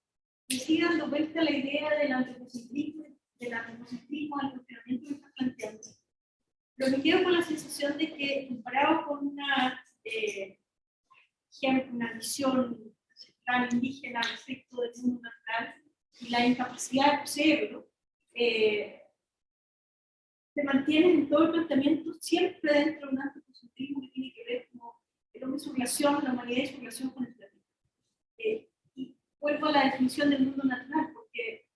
E: sigue dando vuelta la idea del antropocentrismo, del cuestionamiento que estás planteando. Pero me quedo con la sensación de que, comparado con una visión ancestral indígena respecto del mundo natural y la incapacidad de poseerlo, se mantiene en todo el planteamiento siempre dentro de un antropocentrismo que tiene que ver con el hombre y su relación, la humanidad y su relación con el planeta. Y vuelvo a la definición del mundo natural, porque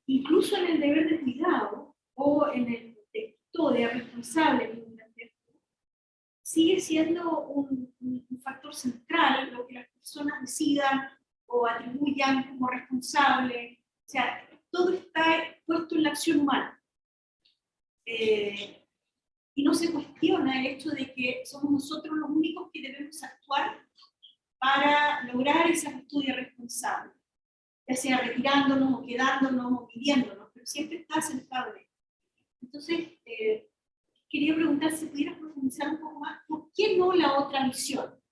E: incluso en el deber de cuidado o en el de custodia responsable del mundo natural, sigue siendo un factor central lo que las personas decidan o atribuyan como responsable. O sea, todo está puesto en la acción humana. Y no se cuestiona el hecho de que somos nosotros los únicos que debemos actuar para lograr esa custodia responsable, ya sea retirándonos o quedándonos o pidiéndonos, pero siempre está sentado en. Entonces, quería preguntar si pudieras profundizar un poco más, ¿por qué no la otra visión?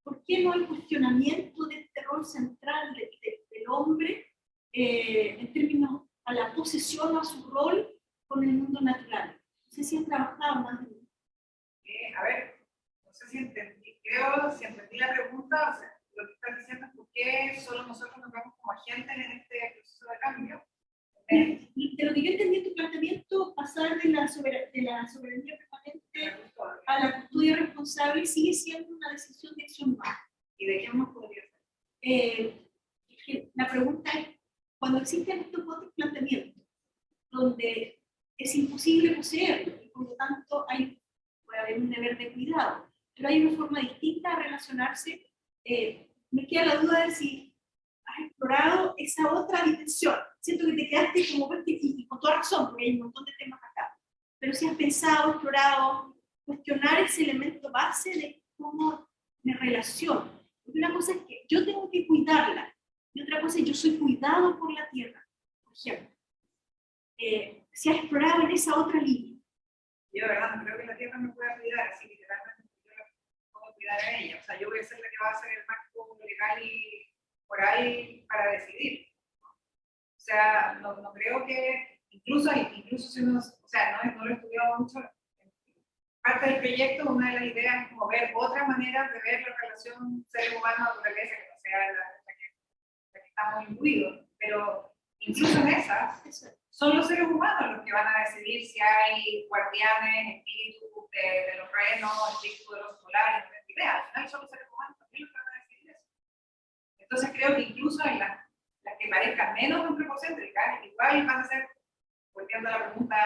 E: ¿Por qué no el cuestionamiento de este rol central del hombre en términos a la posesión o a su rol con el mundo natural? No sé si has trabajado más de eso.
A: A ver, no sé si entendí la pregunta, o sea, lo que estás diciendo es por qué solo nosotros nos vemos como agentes en este proceso de cambio.
E: De lo que yo entendí en tu planteamiento, pasar de la soberanía permanente a la custodia responsable sigue siendo una decisión de acción humana.
A: ¿Y de quién más podría ser?
E: La pregunta es, cuando existen estos otros planteamientos, donde es imposible poseerlo, y por lo tanto puede haber un deber de cuidado, pero hay una forma distinta de relacionarse, me queda la duda de si has explorado esa otra dimensión. Siento que te quedaste como, y con toda razón, porque hay un montón de temas acá, pero si has pensado, explorado, cuestionar ese elemento base de cómo me relaciono. Porque una cosa es que yo tengo que cuidarla, y otra cosa es que yo soy cuidado por la tierra, por ejemplo. Si has explorado en esa otra línea.
A: Yo de verdad no creo que la tierra me pueda cuidar, así literalmente yo la puedo cuidar a ella. O sea, yo voy a ser la que va a hacer el marco legal y moral para decidir. O sea, no creo que, incluso si uno, o sea, no lo he estudiado mucho, parte del proyecto, una de las ideas es como ver otras maneras de ver la relación ser humano-naturaleza, que no sea la que estamos imbuidos, pero incluso en esas, son los seres humanos los que van a decidir si hay guardianes, espíritus de los reinos, espíritus de los solares, no tengo idea. Al final son los seres humanos también los que van a decidir eso. Entonces creo que incluso en las que parezcan menos antropocéntricas, igual van a ser, volviendo a la pregunta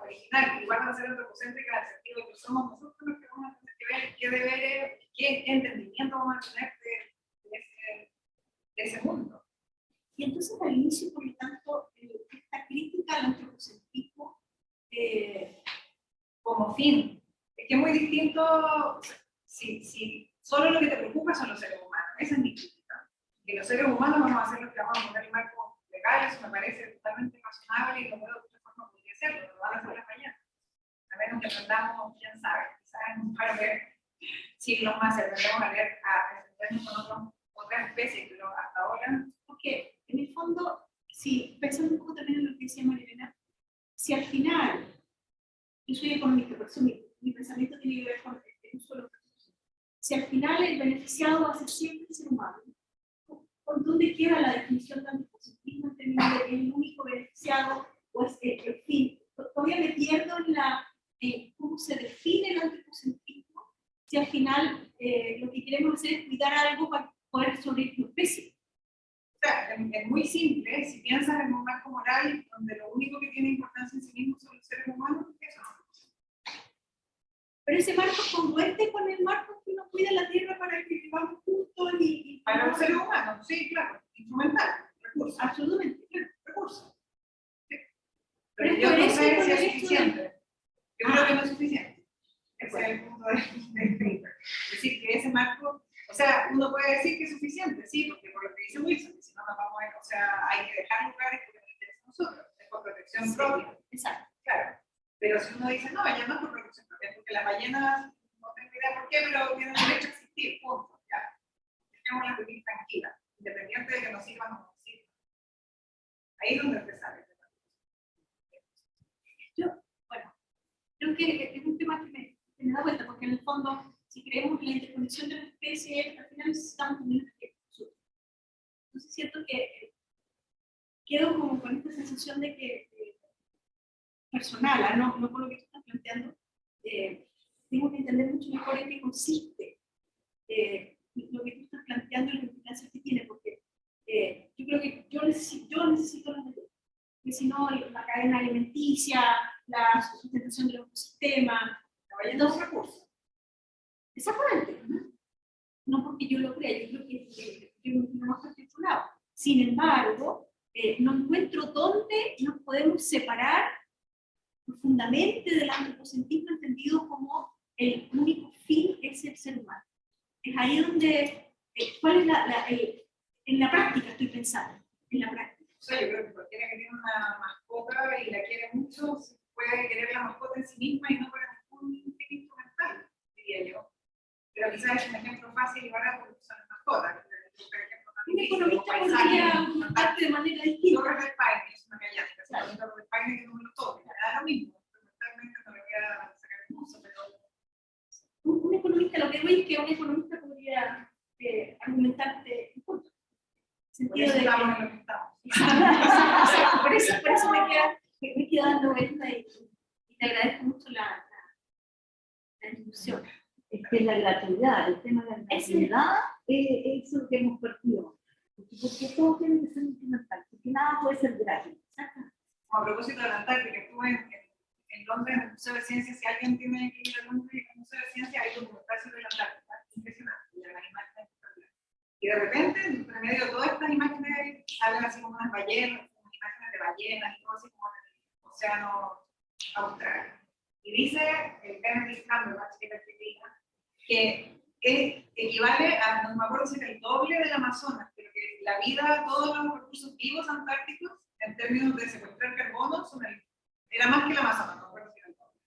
A: original, igual van a ser antropocéntricas en el sentido de que somos nosotros los que vamos a tener que ver qué deberes, qué entendimiento vamos a tener de ese mundo.
E: Y entonces al inicio, por lo tanto, esta crítica al antropocentrismo
A: como fin, es que es muy distinto si solo lo que te preocupa son los seres humanos, esa es mi crítica. Que los seres humanos vamos a hacer lo que vamos a poner en marco legal, eso me parece totalmente razonable y lo veo de otra forma podría ser, pero lo van a hacer las mañanas. A menos que aprendamos, quién sabe, quizás para ver siglos más, aprendemos a leer, a entendernos con otras especies, pero hasta ahora.
E: Porque en el fondo, si pensando un poco también en lo que decía María Elena, si al final, yo soy economista, por eso mi pensamiento tiene que ver con un solo proceso. Si al final el beneficiado va a ser siempre el ser humano, ¿por dónde queda la definición de antropocentrismo en términos de el único beneficiado o es el fin? Todavía me pierdo en cómo se define el antropocentrismo si al final lo que queremos hacer es cuidar algo para poder sobrevivir como especie?
A: O sea, es muy simple, si piensas en un marco moral donde lo único que tiene importancia en sí mismo son los seres humanos, eso no.
E: Pero ese marco es congruente con el marco que uno cuida la tierra para que vivamos juntos y
A: Para los seres humanos, sí, claro, instrumental, recurso.
E: absolutamente, claro.
A: Recursos. Sí.
E: Pero
A: Pero yo no
E: coherente
A: sé
E: con
A: si
E: el
A: es
E: hecho de-
A: suficiente. Yo creo que no es suficiente. Ese es el punto de Greenberg. Es decir, que ese marco, o sea, uno puede decir que es suficiente, sí, porque por lo que dice Wilson, que si no nos vamos a, o sea, hay que dejar lugares porque nos interesa a nosotros, es por protección propia.
E: Exacto.
A: Claro. Pero si uno dice, no, ya no es por protección propia, es porque las ballenas, no tengo idea por qué, pero tienen derecho a existir, punto, ya. Dejémoslas vivir tranquilas, independiente de que nos sirvan o no nos sirvan. Ahí es donde empezar.
E: Bueno, creo que es un tema que me da vuelta, porque en el fondo, si creemos en la interconexión de las especies, al final necesitamos también las especies. Entonces siento que quedo como con esta sensación de que personal, no por lo que tú estás planteando, tengo que entender mucho mejor en qué consiste lo que tú estás planteando y las implicancias que tiene, porque yo creo que yo necesito las de porque si no, la cadena alimenticia, la sustentación del ecosistema,
A: La ballena es un recurso.
E: exactamente, no porque yo lo crea, yo creo que yo no más articulado. Sin embargo, no encuentro dónde nos podemos separar profundamente del antropocentrismo entendido como el único fin es el ser humano. Es ahí donde, ¿cuál es en la práctica estoy pensando? En la práctica.
A: O sea, yo creo que cualquiera que tiene una mascota y la quiere mucho, puede querer la mascota en sí misma y no para ningún fin instrumental, diría yo. Pero quizás es un ejemplo fácil y barato porque son las mascotas.
E: Un economista podría argumentarte de manera distinta.
A: Torres del Paine es una gallática, si no Torres del Paine que no me lo toque, nada lo mismo. Instrumentalmente no le voy a sacar el uso, pero...
E: Un economista, lo que veo es que un economista podría argumentarte en contra.
A: Por eso estamos en lo que estamos.
E: Por eso me queda dando vuelta y te agradezco mucho la introducción.
F: Es que la gratuidad, el tema de la gratuidad, es lo que hemos partido. Porque todo tiene que ser instrumental, porque nada puede ser gratis.
A: Como a propósito de la Antártica, estuve en Londres, en el Museo de Ciencias. Si alguien tiene que ir a Londres al Museo de Ciencias, hay documental sobre la Antártica, impresionante, y de las imágenes espectaculares. Y de repente, entre medio de todas estas imágenes, salen así como unas ballenas, unas imágenes de ballenas y todo así como en el océano austral. Y dice el Benedict Cumberbatch, que es el que equivale a, no me acuerdo si es el doble del Amazonas, pero que la vida, todos los recursos vivos antárticos, en términos de secuestrar carbono, era más que el Amazonas, no me acuerdo si era el doble.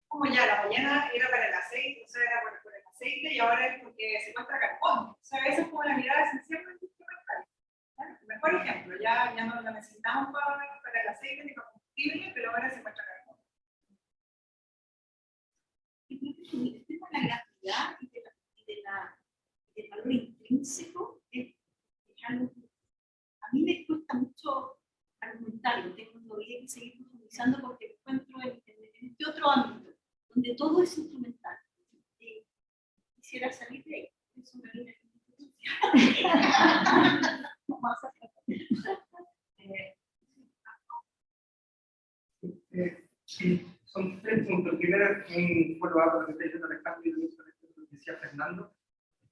A: Como ya la ballena era para el aceite, o sea, era por el aceite y ahora es porque secuestra carbono. O sea, esa es como la mirada esencialmente instrumental. ¿Vale? El mejor ejemplo, ya no lo necesitamos para el aceite ni para combustible, pero ahora secuestra carbono.
E: El tema de la gratuidad y del valor intrínseco es algo que a mí me cuesta mucho argumentarlo. Tengo todavía que seguir profundizando porque me encuentro en este otro ámbito, donde todo es instrumental. Quisiera salir de ahí. Es una línea
G: Sí, son tres puntos. Primero, un follow-up a lo que está diciendo Alejandro y lo que decía Fernando.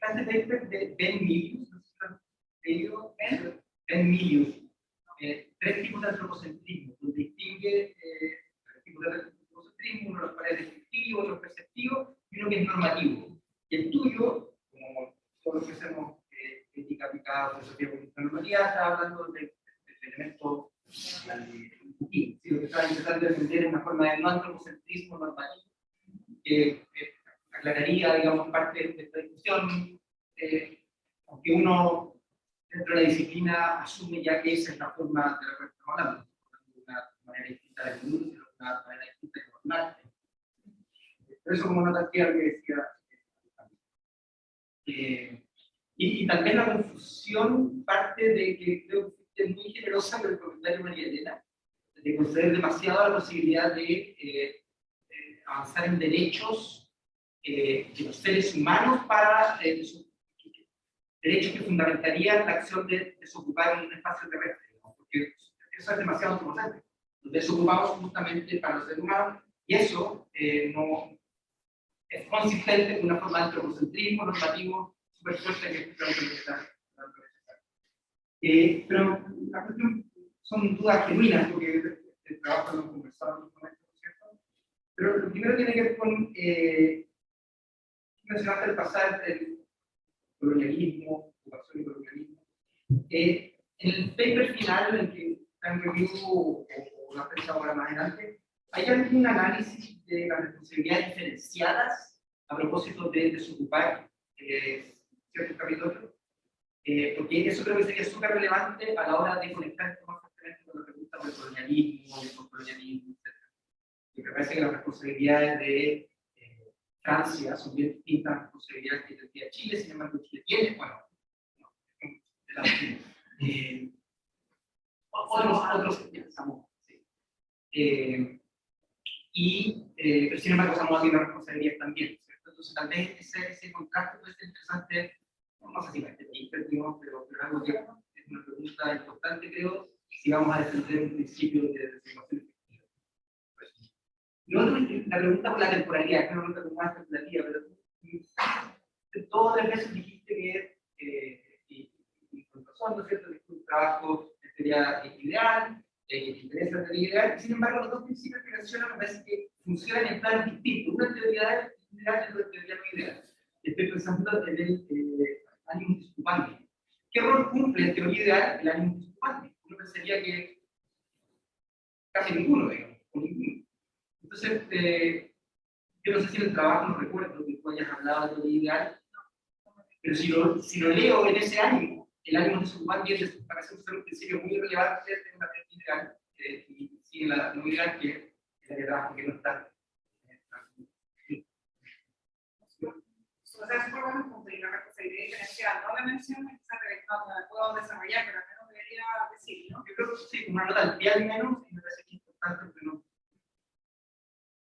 G: Este paper de Ben Milius, ¿no sé si lo han leído? Ben Milius. Tres tipos de antropocentrismo, donde distingue tres tipos de antropocentrismo, uno de los cuales es descriptivo, otro es perceptivo y uno que es normativo. Y el tuyo, como todos los que hacemos ética aplicada, filosofía política normativa, está hablando de elementos sí, lo que estaba intentando defender es una forma de no antropocentrismo normativo, que aclararía, digamos, parte de esta discusión, aunque uno dentro de la disciplina asume ya que esa es la forma de la que estamos hablando, de una manera distinta de conducir, de una manera distinta de gobernarte. Pero eso como nota que decía. Y también la confusión parte de que creo que es muy generosa con el comentario María Elena, de conceder demasiado la posibilidad de avanzar en derechos de los seres humanos para derechos que fundamentarían la acción de desocupar en un espacio terrestre, ¿no? Porque eso es demasiado antropocéntrico. Nos desocupamos justamente para los seres humanos y eso no es consistente con una forma de antropocentrismo normativo súper fuerte que creo que está. Pero la cuestión son dudas genuinas, porque el trabajo lo hemos conversado con esto, ¿cierto? Pero lo primero tiene que ver con, mencionaste el pasar del colonialismo, ocupación y colonialismo. En el paper final, en el que está en review o lo has pensado ahora más adelante, ¿hay algún análisis de las responsabilidades diferenciadas a propósito de desocupar ciertos territorios? Porque eso creo que sería súper relevante a la hora de conectar esto más fuertemente con la pregunta del colonialismo, del postcolonialismo, etc. Y me parece que las responsabilidades de Francia son bien distintas a las responsabilidades que tendría Chile, sin embargo Chile tiene, bueno, no, de la otros estamos, sí. Pero sin embargo Samoa tiene responsabilidades también, ¿cierto? Entonces tal vez ese contraste puede ser interesante. No sé si va a ser digamos, pero algo que es una pregunta importante, creo, si vamos a defender un principio de designación efectiva. La pregunta por la temporalidad, es una pregunta más especulativa, pero todas las veces dijiste y con razón, ¿no es cierto?, que es un trabajo que sería ideal, que te interesa la teoría ideal, y sin embargo, los dos principios que mencionan me parece que funcionan en planos distintos. Una teoría ideal y otra teoría no ideal. Estoy pensando en el ánimo disocupante. ¿Qué rol cumple en teoría ideal el ánimo disocupante? Uno pensaría que casi ninguno, digamos, o ninguno. Entonces, yo no sé si en el trabajo no recuerdo que tú hayas hablado de teoría ideal, pero si lo leo en ese ánimo, el ánimo disocupante parece ser un principio muy relevante de una teoría ideal, y sigue la no ideal que es la que trabajo, que no está.
A: O sea, es muy bueno cumplir la responsabilidad diferencial. No la menciono, no la puedo desarrollar, pero al menos debería decirlo.
G: Yo creo que sí, una nota al pie al menos, y me parece que es importante, pero no.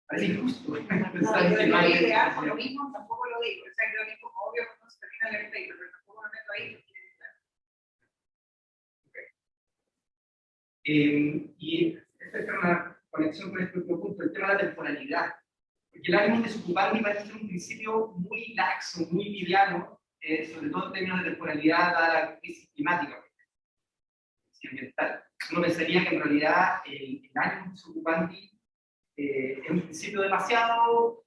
G: Parece injusto.
A: No, ideal, por lo mismo, tampoco lo digo. O sea, creo que es como obvio que no se termina el paper, pero tampoco me meto ahí.
G: Y esta es una conexión con este otro punto, el tema de la temporalidad. Porque el ánimo desocupante me parece ser un principio muy laxo, muy liviano, sobre todo en términos de temporalidad, dada la crisis climática y ambiental. Uno pensaría que en realidad el ánimo desocupante es un principio demasiado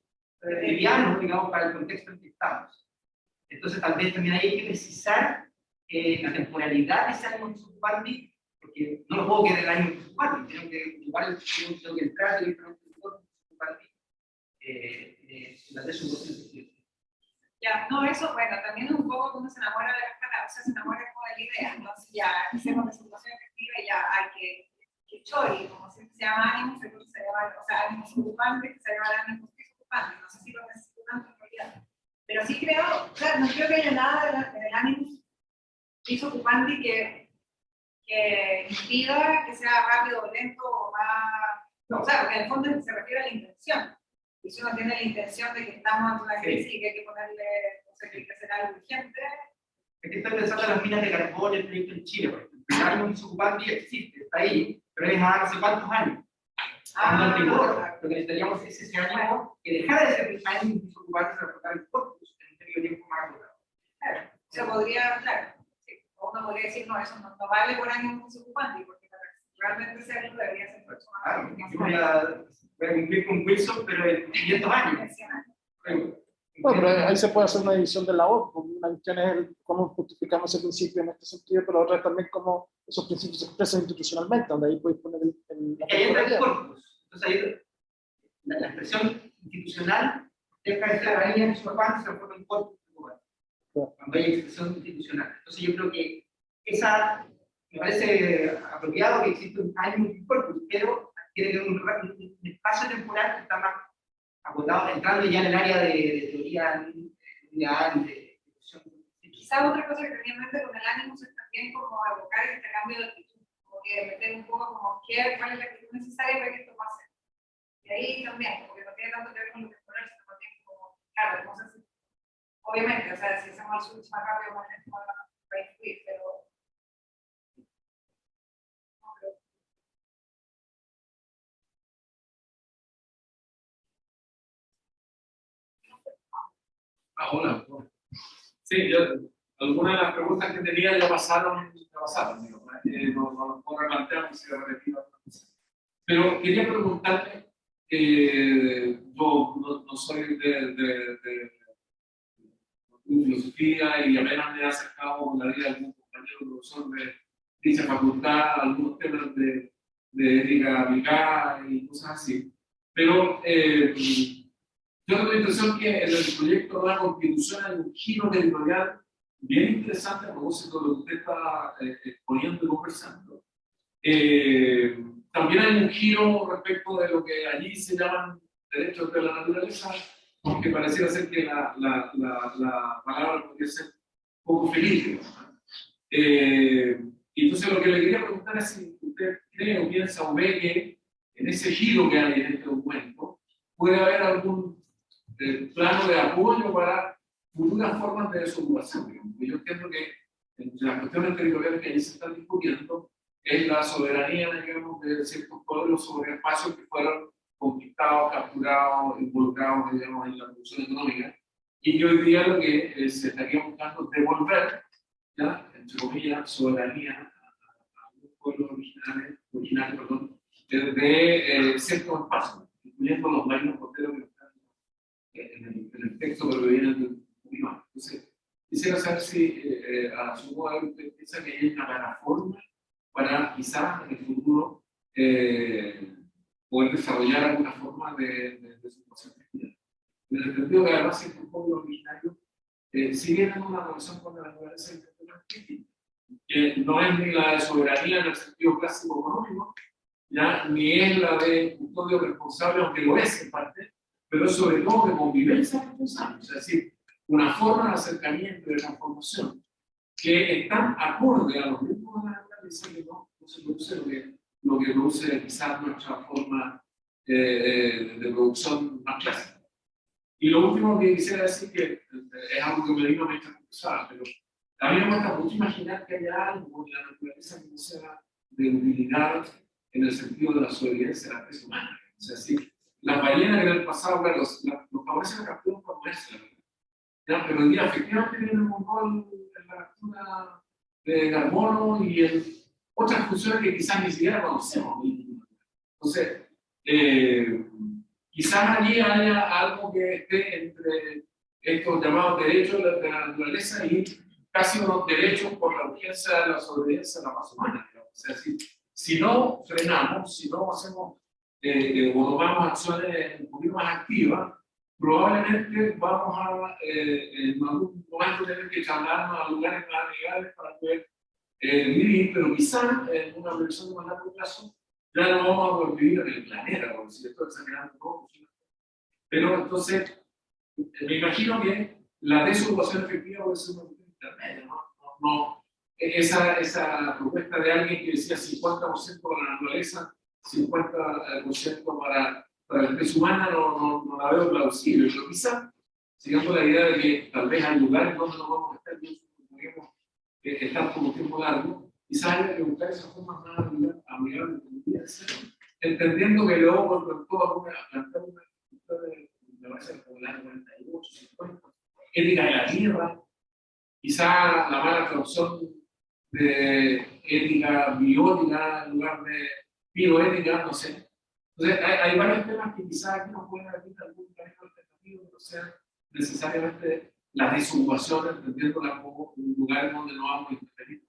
G: liviano, digamos, para el contexto en que estamos. Entonces, tal vez también hay que precisar la temporalidad de ese ánimo desocupante, porque no lo puedo quedar el ánimo desocupante, tengo que igual tengo que entrar directamente en el desocupante. La desoccupación.
A: Ya, no, eso, bueno, también es un poco como se enamora de las palabras, o sea, se enamora como de la idea, entonces ya hacemos desoccupación efectiva y ya hay que chori, como siempre se llama ánimo, seguro se llama, o sea, ánimos ocupantes, que se llama ánimos desocupantes, no sé si lo necesito tanto en realidad, pero sí creo, o sea, no creo que haya nada del ánimo desocupante que impida que sea rápido o lento o más, no, o sea, porque en el fondo se refiere a la intención. Y si uno tiene la intención de que estamos ante una crisis y que hay que ponerle, no sé, que hay que hacer algo urgente.
G: Aquí estoy pensando en las minas de carbón, el proyecto en Chile, por ejemplo. El ánimo desocupante existe, está ahí, pero es a no sé cuántos años. Lo que necesitaríamos es ese ánimo que dejara de ser un ánimo desocupante para aportar el corpus en un periodo de tiempo más agotado.
A: Claro, se podría, claro, sí, uno podría decir, no, eso no vale por ánimo desocupante, porque para realmente serlo debería ser mucho más.
G: Claro, yo voy a cumplir con Wilson, pero en 500 años.
C: No, pero ahí se puede hacer una división de la labor. Una cuestión es cómo justificamos ese principio en este sentido, pero otra también cómo esos principios se expresan institucionalmente, donde ahí podéis poner la
G: ahí entra el corpus. Entonces ahí la expresión institucional deja de ser ahí en su afán, se transforma en corpus. Cuando hay expresión institucional. Entonces yo creo que esa me parece apropiado que existe un ánimo y un corpus, pero tiene que haber un espacio temporal que está más acotado, entrando ya en el área de teoría ideal, de discusión.
A: Quizá otra cosa que tenía en mente con el ánimo es también como evocar este cambio de actitud, como que meter un poco como cuál es la actitud necesaria para que esto pase. Y ahí también, porque no tiene tanto que ver con lo temporal, sino también como, claro, obviamente, o sea, si hacemos el switch más rápido, más gente va a influir, pero...
D: Hola. Sí, algunas de las preguntas que tenía ya pasaron, digo, no las puedo replantear, porque se repetido. Pero quería preguntarle, yo no soy de filosofía y apenas me he acercado con la vida de algún compañero profesor de dicha facultad, algunos temas de ética aplicada y cosas así. Pero yo tengo la impresión que en el proyecto de la Constitución hay un giro territorial bien interesante a propósito de lo que usted está exponiendo y conversando. También hay un giro respecto de lo que allí se llaman derechos de la naturaleza, porque pareciera ser que la palabra podría ser poco feliz. Y entonces lo que le quería preguntar es si usted cree o piensa o ve que en ese giro que hay en este documento puede haber algún plano de apoyo para futuras formas de desocupación. Yo entiendo que entre las cuestiones territoriales que allí se están discutiendo es la soberanía, digamos, de ciertos pueblos sobre espacios que fueron conquistados, capturados, involucrados, digamos, en la producción económica, y que hoy día lo que se estaría buscando es devolver, ¿ya?, entre comillas, soberanía a los pueblos originarios, de ciertos espacios, incluyendo los marinos costeros que están en el texto, pero que vienen del Purimán. Entonces, quisiera saber si a su modo usted piensa que hay una plataforma para quizás en el futuro poder desarrollar alguna forma de situación textil. En el sentido que además estos pueblos originarios si bien en una relación con la naturaleza internacional, que no es ni la de soberanía en el sentido clásico económico, ¿ya?, ni es la de custodio responsable, aunque lo es en parte, pero es sobre todo de convivencia responsable, es decir, una forma de acercamiento y de transformación que están acorde a los ritmos de la naturaleza, que no se produce lo que produce quizás nuestra forma de producción más clásica. Y lo último que quisiera decir, que es algo que me vino a mi expresada, pero a mí me cuesta mucho imaginar que haya algo en la naturaleza que no sea de utilidad en el sentido de la sobrevivencia de la especie humana. O sea, sí, las ballenas que en el pasado, claro, los japoneses la capturan por comercio, ¿ya?, pero hoy día efectivamente tienen un control en la captura de carbono y en otras funciones que quizás ni siquiera conocemos. Entonces, quizás allí haya algo que esté entre estos llamados derechos de la naturaleza y casi unos derechos por la urgencia de la sobrevivencia de la raza humana. O sea, si no frenamos, si no hacemos o tomamos acciones un poquito más activas, probablemente vamos a en algún momento tener que trasladarnos a lugares más amigables para poder vivir, pero quizás en una versión de más largo plazo ya no vamos a poder vivir en el planeta, porque si esto está exagerando un poco. Pero entonces, me imagino que la desocupación efectiva puede ser una cuestión intermedia, ¿no? Esa propuesta de alguien que decía 50% para la naturaleza, 50% para la especie humana, no la veo plausible. Pero quizá, siguiendo la idea de que tal vez hay lugares donde no vamos a estar, podríamos estar por un tiempo largo, quizás haya que buscar esas formas más amigables de ser, entendiendo que luego por todo plantear una me parece como el año 48, 50, ética de la tierra, quizá la mala traducción de ética biótica en lugar de bioética, no sé. Entonces, hay varios temas que quizás aquí nos pueden abrir algún camino alternativo que no sea necesariamente la desocupación, entendiéndola como un lugar donde no vamos a interferir.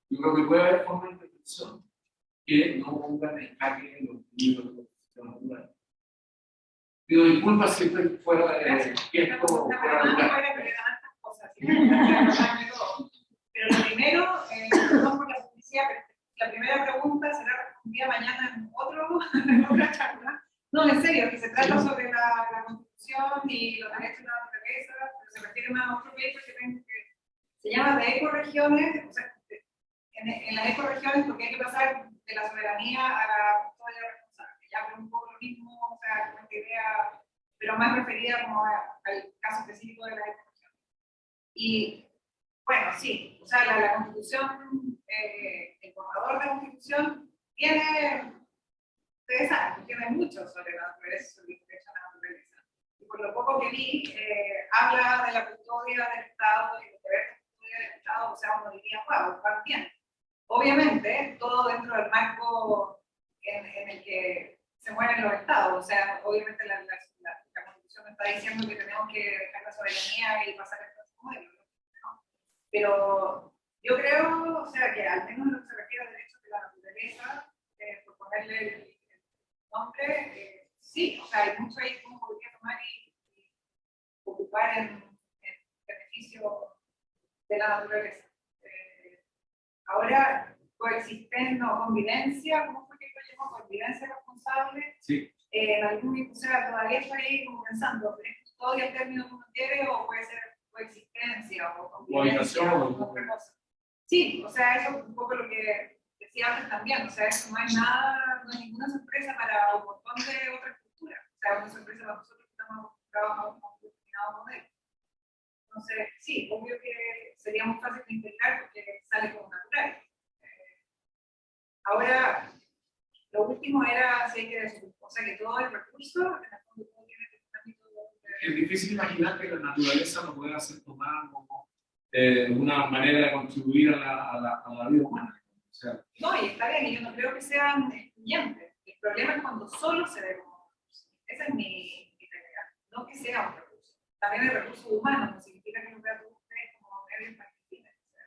D: Yo creo que puede haber formas de intervención que no pongan en jaque los libros de los sistemas naturales. Pido disculpas si estoy fuera de tiempo o fuera de lugar.
A: Pero lo primero, no por la publicidad, pero la primera pregunta será respondida mañana en otra charla. No, en serio, que se trata sobre la Constitución y los derechos de la naturaleza, pero se refiere más a otro paper que se llama de ecoregiones, o sea, en las ecoregiones, porque hay que pasar de la soberanía a la custodia responsable. Ya por un poco lo mismo, o sea, como que idea, pero más referida como al caso específico de la ecoregión. Y bueno, sí, o sea, la Constitución, el borrador de Constitución tiene, ustedes saben, tiene mucho sobre la naturaleza, sobre el derecho a la naturaleza. Y por lo poco que vi, habla de la custodia del Estado y los deberes de custodia del Estado, o sea, uno diría, wow, van bien. Obviamente, todo dentro del marco en el que se mueven los estados, o sea, obviamente la Constitución está diciendo que tenemos que dejar la soberanía y pasar a estos modelos, ¿no? Pero yo creo, o sea, que al menos en lo que se refiere a derechos de la naturaleza, por ponerle el nombre, sí, o sea, hay mucho ahí que uno podría tomar y ocupar en beneficio de la naturaleza. Ahora, coexistencia o convivencia, ¿cómo fue que lo llamó? Convivencia responsable.
D: Sí.
A: En algún, o sea, todavía estoy ahí como pensando, ¿es custodia el término que uno quiere o puede ser coexistencia o convivencia o otra cosa? Sí, o sea, eso es un poco lo que decía antes también, o sea, eso no hay nada, no hay ninguna sorpresa para un montón de otras culturas, o sea, una sorpresa para nosotros que estamos trabajando con un determinado modelo. Entonces, sí, obvio que sería muy fácil de integrar porque sale como natural. Ahora, lo último era si hay que, o sea, que todo el recurso, en el fondo, todo tiene que estar
D: Es difícil imaginar que la naturaleza no pueda ser tomada como una manera de contribuir a la vida humana. O sea,
A: no, y está bien, y yo no creo que sean excluyentes. El problema es cuando solo se ve como un recurso. Esa es mi idea, no que sea un recurso. También el recurso humano no significa que no vea todos ustedes como medios participantes. O sea,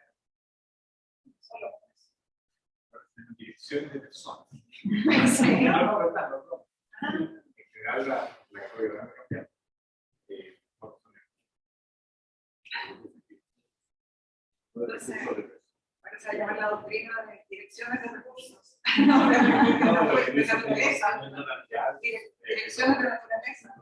A: solo por eso.
B: Direcciones de personas.
A: Sí.
B: No, verdad, no. En general, la coreografía cambia.
A: Bueno, se llama la doctrina de direcciones de recursos. No, de naturaleza. Direcciones de naturaleza.